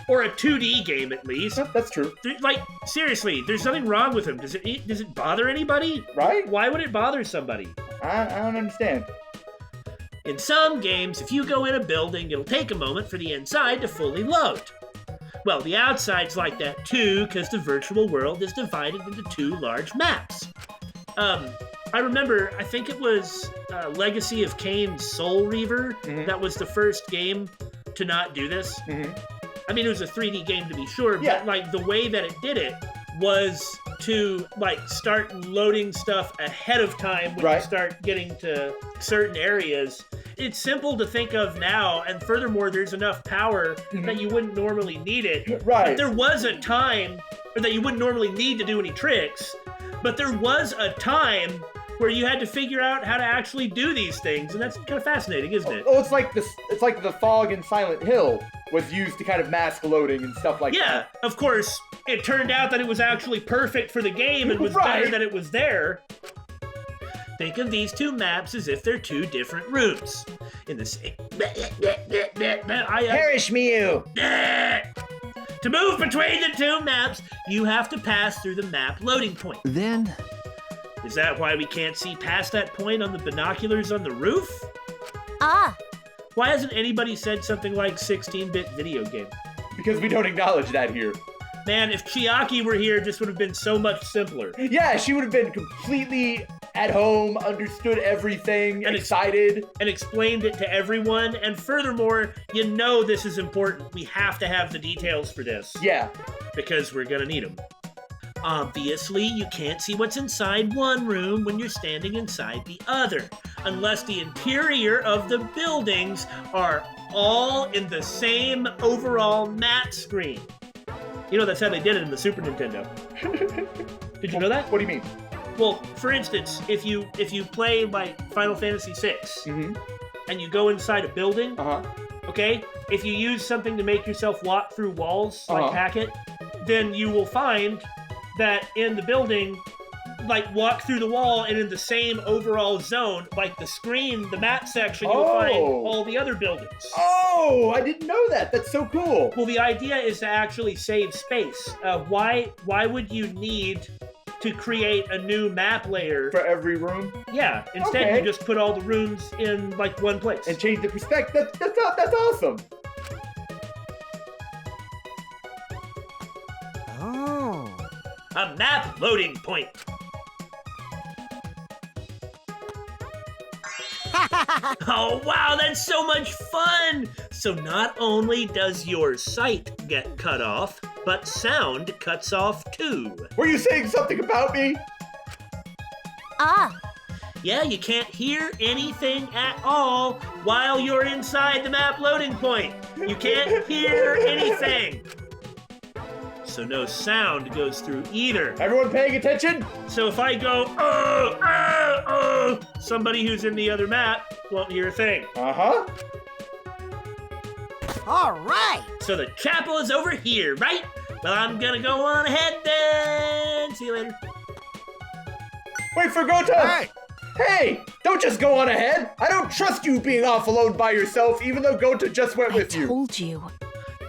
Or a 2D game at least. Yep, that's true. Like, seriously, there's nothing wrong with them. Does it bother anybody? Right? Why would it bother somebody? I don't understand. In some games, if you go in a building, it'll take a moment for the inside to fully load. Well, the outside's like that too, because the virtual world is divided into 2 large maps. I remember, I think it was Legacy of Kain's Soul Reaver. Mhm. That was the first game to not do this. Mhm. I mean, it was a 3D game to be sure, Yeah. but like the way that it did it was to like start loading stuff ahead of time when you Right. start getting to certain areas. It's simple to think of now, and furthermore, there's enough power that you wouldn't normally need it. But Right. there was a time, or that you wouldn't normally need to do any tricks, but there was a time where you had to figure out how to actually do these things, and that's kind of fascinating, isn't it? Oh, it's like this. It's like the fog in Silent Hill was used to kind of mask loading and stuff like Yeah, that. of course, it turned out that it was actually perfect for the game and was Right. better that it was there. Think of these 2 maps as if they're 2 different rooms. In the same... Perish me, you! To move between the 2 maps, you have to pass through the map loading point. then Is that why we can't see past that point on the binoculars on the roof? Ah, Why hasn't anybody said something like 16-bit video game? Because we don't acknowledge that here. Man, if Chiaki were here, this would have been so much simpler. Yeah, she would have been completely at home, understood everything, And excited. And explained it to everyone. And furthermore, you know this is important. We have to have the details for this. Yeah. Because we're gonna need them. Obviously, you can't see what's inside one room when you're standing inside the other, unless the interior of the buildings are all in the same overall map screen. You know, that's how they did it in the Super Nintendo. Did you know that? What do you mean? Well, for instance, if you play like Final Fantasy VI Mm-hmm. and you go inside a building, Uh-huh. okay, if you use something to make yourself walk through walls, like Uh-huh. hack it, then you will find that in the building, like walk through the wall and in the same overall zone, like the screen, the map section, you'll find Oh. all the other buildings. Oh, I didn't know that. That's so cool. Well, the idea is to actually save space. Why would you need to create a new map layer? For every room. Yeah, instead Okay. you just put all the rooms in like one place. And change the perspective. That's awesome. Oh. A map loading point. Oh wow, that's so much fun! So not only does your sight get cut off, but sound cuts off too. Were you saying something about me? ah, Yeah, you can't hear anything at all while you're inside the map loading point. You can't hear anything. So no sound goes through either. Everyone paying attention? So if I go, somebody who's in the other map won't hear a thing. Uh-huh. All right. So the chapel is over here, right? Well, I'm gonna go on ahead then. See you later. Wait for Gota! Hey. Hey! Don't just go on ahead! I don't trust you being off alone by yourself, even though Gota just went with you. told you.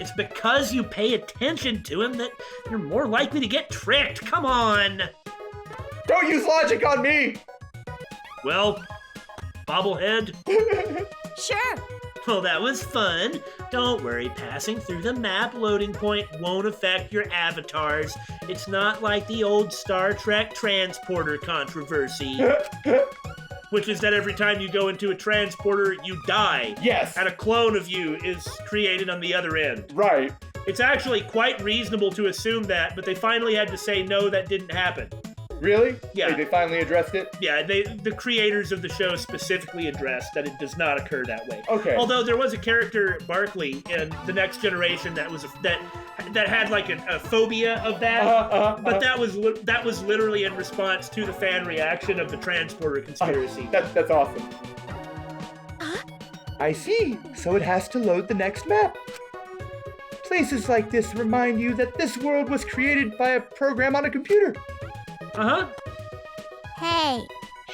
It's because you pay attention to him that you're more likely to get tricked. Come on. Don't use logic on me! Well, bobblehead. Sure. Well, that was fun. Don't worry, passing through the map loading point won't affect your avatars. It's not like the old Star Trek transporter controversy, which is that every time you go into a transporter, you die. Yes. And a clone of you is created on the other end. Right. It's actually quite reasonable to assume that, but they finally had to say, no, that didn't happen. Really? Yeah. Like, they finally addressed it? Yeah, the creators of the show specifically addressed that it does not occur that way. Okay. Although there was a character, Barkley, in The Next Generation that was that had like a phobia of that. But that was literally in response to the fan reaction of the transporter conspiracy. That's awesome. I see. So it has to load the next map. Places like this remind you that this world was created by a program on a computer. Uh-huh. Hey,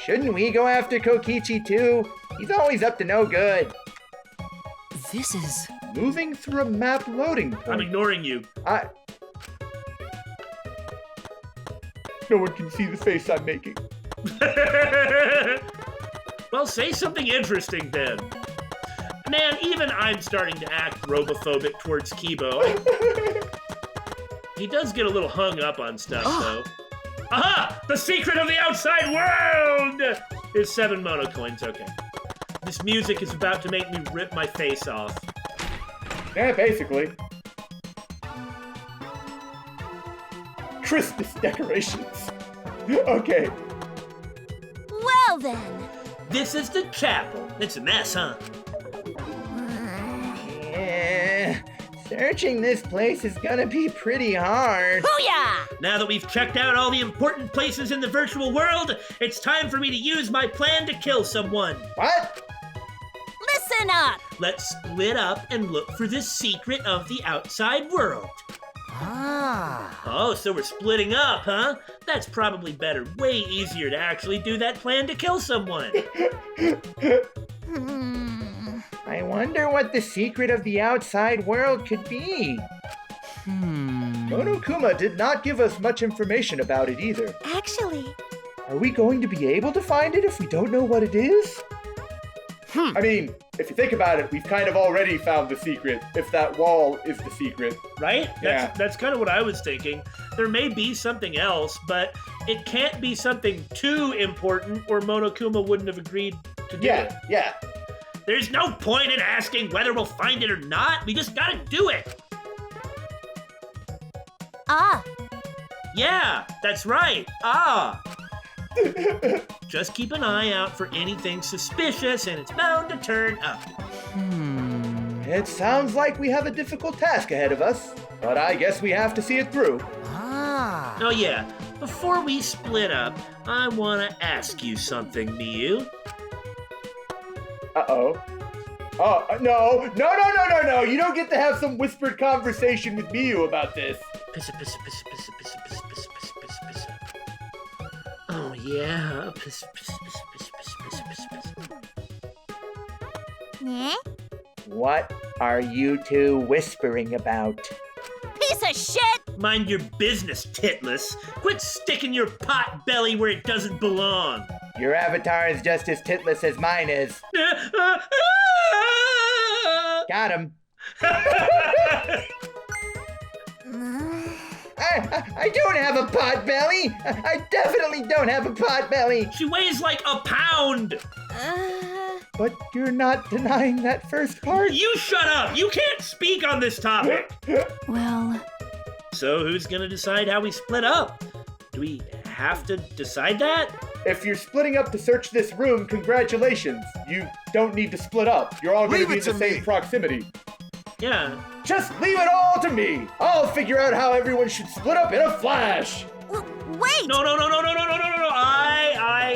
Shouldn't we go after Kokichi too? He's always up to no good. This is... Moving through a map loading point. I'm ignoring you. No one can see the face I'm making. Well, say something interesting then. Man, even I'm starting to act robophobic towards Kibo. He does get a little hung up on stuff, though. Aha! The secret of the outside world is 7 mono coins. Okay. This music is about to make me rip my face off. Yeah, basically. Christmas decorations. Okay. well then. This is the chapel. It's a mess, huh? Yeah, searching this place is gonna be pretty hard. Booyah! Now that we've checked out all the important places in the virtual world, it's time for me to use my plan to kill someone. What? Listen up. Let's split up and look for the secret of the outside world. Ah. Oh, so we're splitting up, huh? That's probably better. Way easier to actually do that plan to kill someone. I wonder what the secret of the outside world could be. Monokuma did not give us much information about it either. Actually, Are we going to be able to find it if we don't know what it is? I mean, if you think about it, we've kind of already found the secret, if that wall is the secret. Right? Yeah. That's kind of what I was thinking. There may be something else, but it can't be something too important or Monokuma wouldn't have agreed to do it. Yeah. There's no point in asking whether we'll find it or not. We just gotta do it. Ah, Yeah, that's right. Ah. Just keep an eye out for anything suspicious and it's bound to turn up. It sounds like we have a difficult task ahead of us, but I guess we have to see it through. Ah. Oh yeah, before we split up, I want to ask you something, Miyu. Uh-oh. Oh, no. You don't get to have some whispered conversation with Miyu about this. Pissa, pissa, pissa, pissa, pissa, pissa, pissa, pissa, pissa, pissa. Oh yeah, pissa, pissa, pissa, pissa, pissa, pissa, pissa, pissa. eh? What are you two whispering about? Piece of shit! Mind your business, titless. Quit sticking your pot belly where it doesn't belong. Your avatar is just as titless as mine is. Got him. I don't have a pot belly. I definitely don't have a pot belly. She weighs like a pound. But you're not denying that first part. You shut up. You can't speak on this topic. Well, So who's gonna decide how we split up? Do we have to decide that? If you're splitting up to search this room, congratulations. You don't need to split up. You're all going to Leave be in it the to same me. proximity. Yeah. Just leave it all to me. I'll figure out how everyone should split up in a flash. wait! No.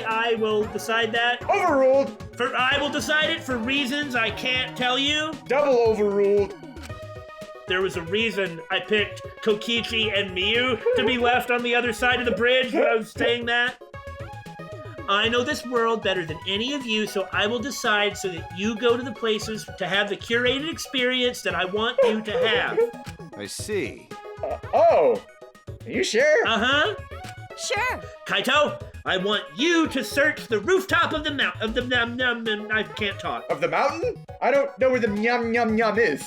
I will decide that. Overruled. I will decide it for reasons I can't tell you. Double overruled. There was a reason I picked Kokichi and Miyu to be left on the other side of the bridge when I was saying that. I know this world better than any of you, so I will decide so that you go to the places to have the curated experience that I want you to have. I see. Oh, are you sure? Uh-huh. Sure. Kaito, I want you to search the rooftop of the I can't talk. Of the mountain? I don't know where the MYAH MYAH MYAH is.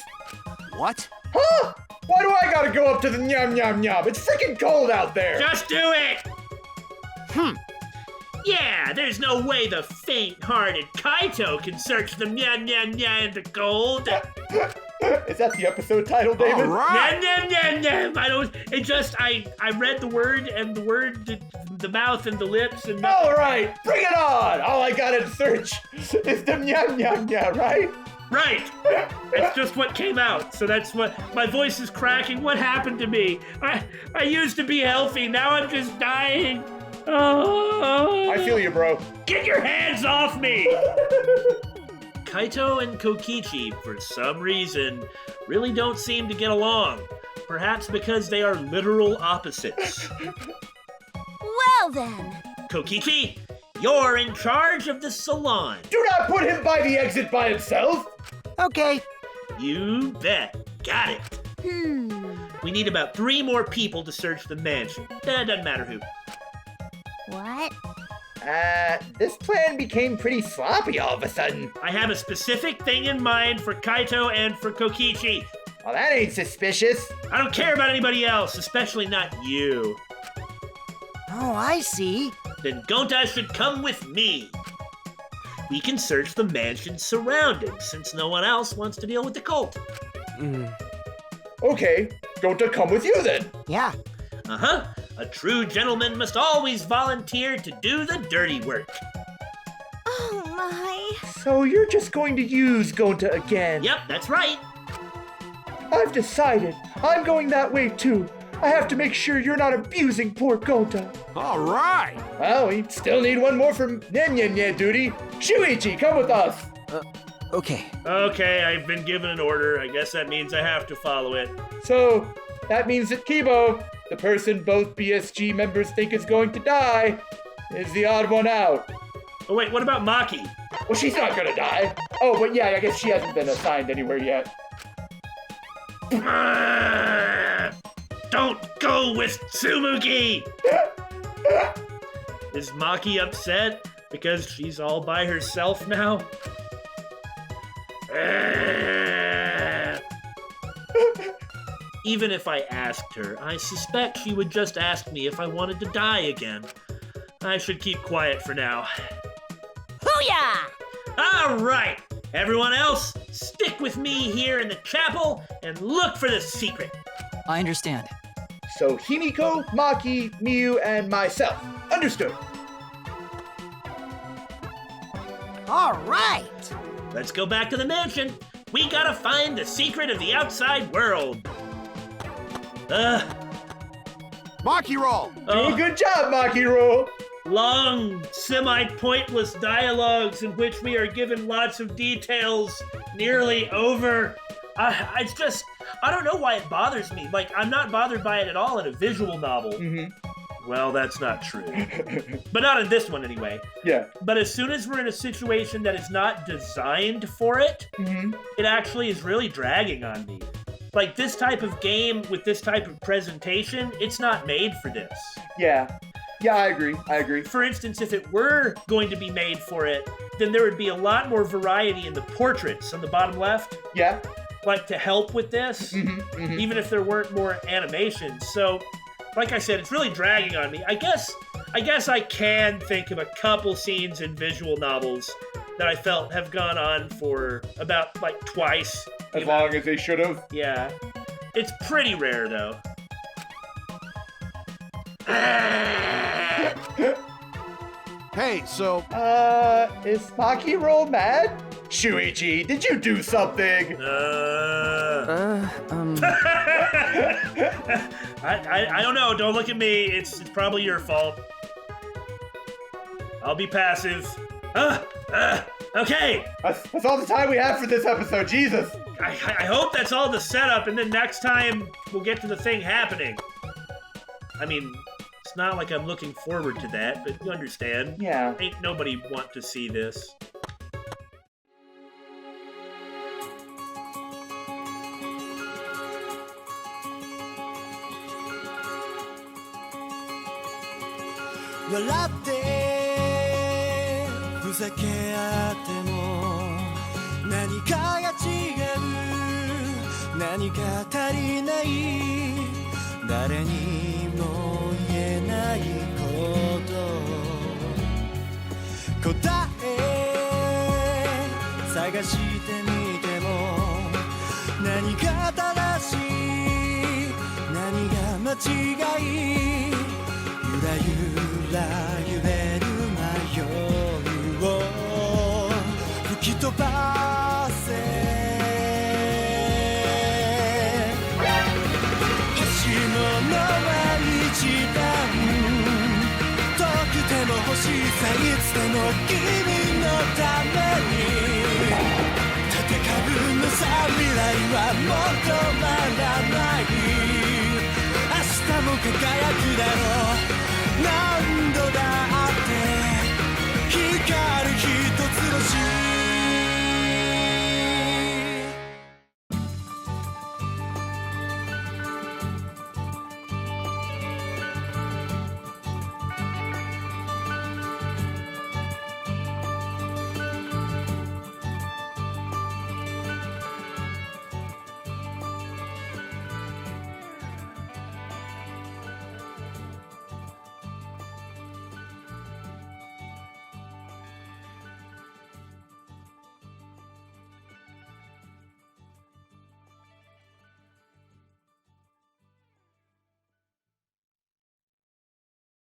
What? Huh? Why do I gotta go up to the MYAH MYAH MYAH? It's freaking cold out there. Just do it! Yeah, there's no way the faint-hearted Kaito can search the MYAH MYAH MYAH in the cold. Is that the episode title, David? All right. I don't. It just I read the word and the word, the mouth and the lips and. All right, bring it on. All I gotta search is the MYAH MYAH MYAH, right? Right. That's just what came out. So that's what my voice is cracking. What happened to me? I used to be healthy. Now I'm just dying. Oh. I feel you, bro. Get your hands off me! Kaito and Kokichi, for some reason, really don't seem to get along. Perhaps because they are literal opposites. Well then. Kokichi, you're in charge of the salon. Do not put him by the exit by himself. Okay. You bet. Got it. We need about 3 more people to search the mansion. Doesn't matter who. What? This plan became pretty sloppy all of a sudden. I have a specific thing in mind for Kaito and for Kokichi. Well, that ain't suspicious. I don't care about anybody else, especially not you. Oh, I see. Then Gonta should come with me. We can search the mansion's surroundings since no one else wants to deal with the cult. Okay, going to come with you then. Yeah. Uh-huh. A true gentleman must always volunteer to do the dirty work. Oh my. So you're just going to use Gonta again. Yep, that's right. I've decided. I'm going that way too. I have to make sure you're not abusing poor Gonta. All right. Well, we still need one more for MYAH duty. Shuichi, come with us. Okay. Okay, I've been given an order. I guess that means I have to follow it. So, that means that Kibo, the person both BSG members think is going to die, is the odd one out. Oh wait, what about Maki? Well, she's not gonna die. Oh, but yeah, I guess she hasn't been assigned anywhere yet. Don't go with Tsumugi! Is Maki upset because she's all by herself now? Even if I asked her, I suspect she would just ask me if I wanted to die again. I should keep quiet for now. Hoo-yah! All right, everyone else, stick with me here in the chapel and look for the secret. I understand. So Himiko, Maki, Miyu, and myself. Understood. All right. Let's go back to the mansion. We gotta find the secret of the outside world. Maki roll! Oh, Good job, Makiro. long, semi-pointless dialogues in which we are given lots of details nearly over. It's just, I don't know why it bothers me. Like, I'm not bothered by it at all in a visual novel. Well, that's not true. But not in this one, anyway. Yeah. But as soon as we're in a situation that is not designed for it, it actually is really dragging on me. Like, this type of game with this type of presentation, it's not made for this. Yeah. Yeah, I agree. For instance, if it were going to be made for it, then there would be a lot more variety in the portraits on the bottom left. Yeah. Like, to help with this, even if there weren't more animations. So, like I said, it's really dragging on me. I guess I can think of a couple scenes in visual novels that I felt have gone on for about, like, twice. As long as they should have. Yeah. It's pretty rare, though. Hey, so Is Makiro mad? Shuichi, did you do something? I don't know. Don't look at me. It's probably your fault. I'll be passive. Okay. That's all the time we have for this episode, Jesus. I hope that's all the setup, and then next time we'll get to the thing happening. I mean, it's not like I'm looking forward to that, but you understand. Yeah. Ain't nobody want to see this.笑ってふざけ合っても何かが違う何か足りない誰にも言えないこと答え探してみても何が正しい何が間違いゆらゆら揺れる迷いを吹き飛ばせ石のは一段遠くても欲しさいつでも君のために戦うのさ未来はもう止まらない明日も輝くだろう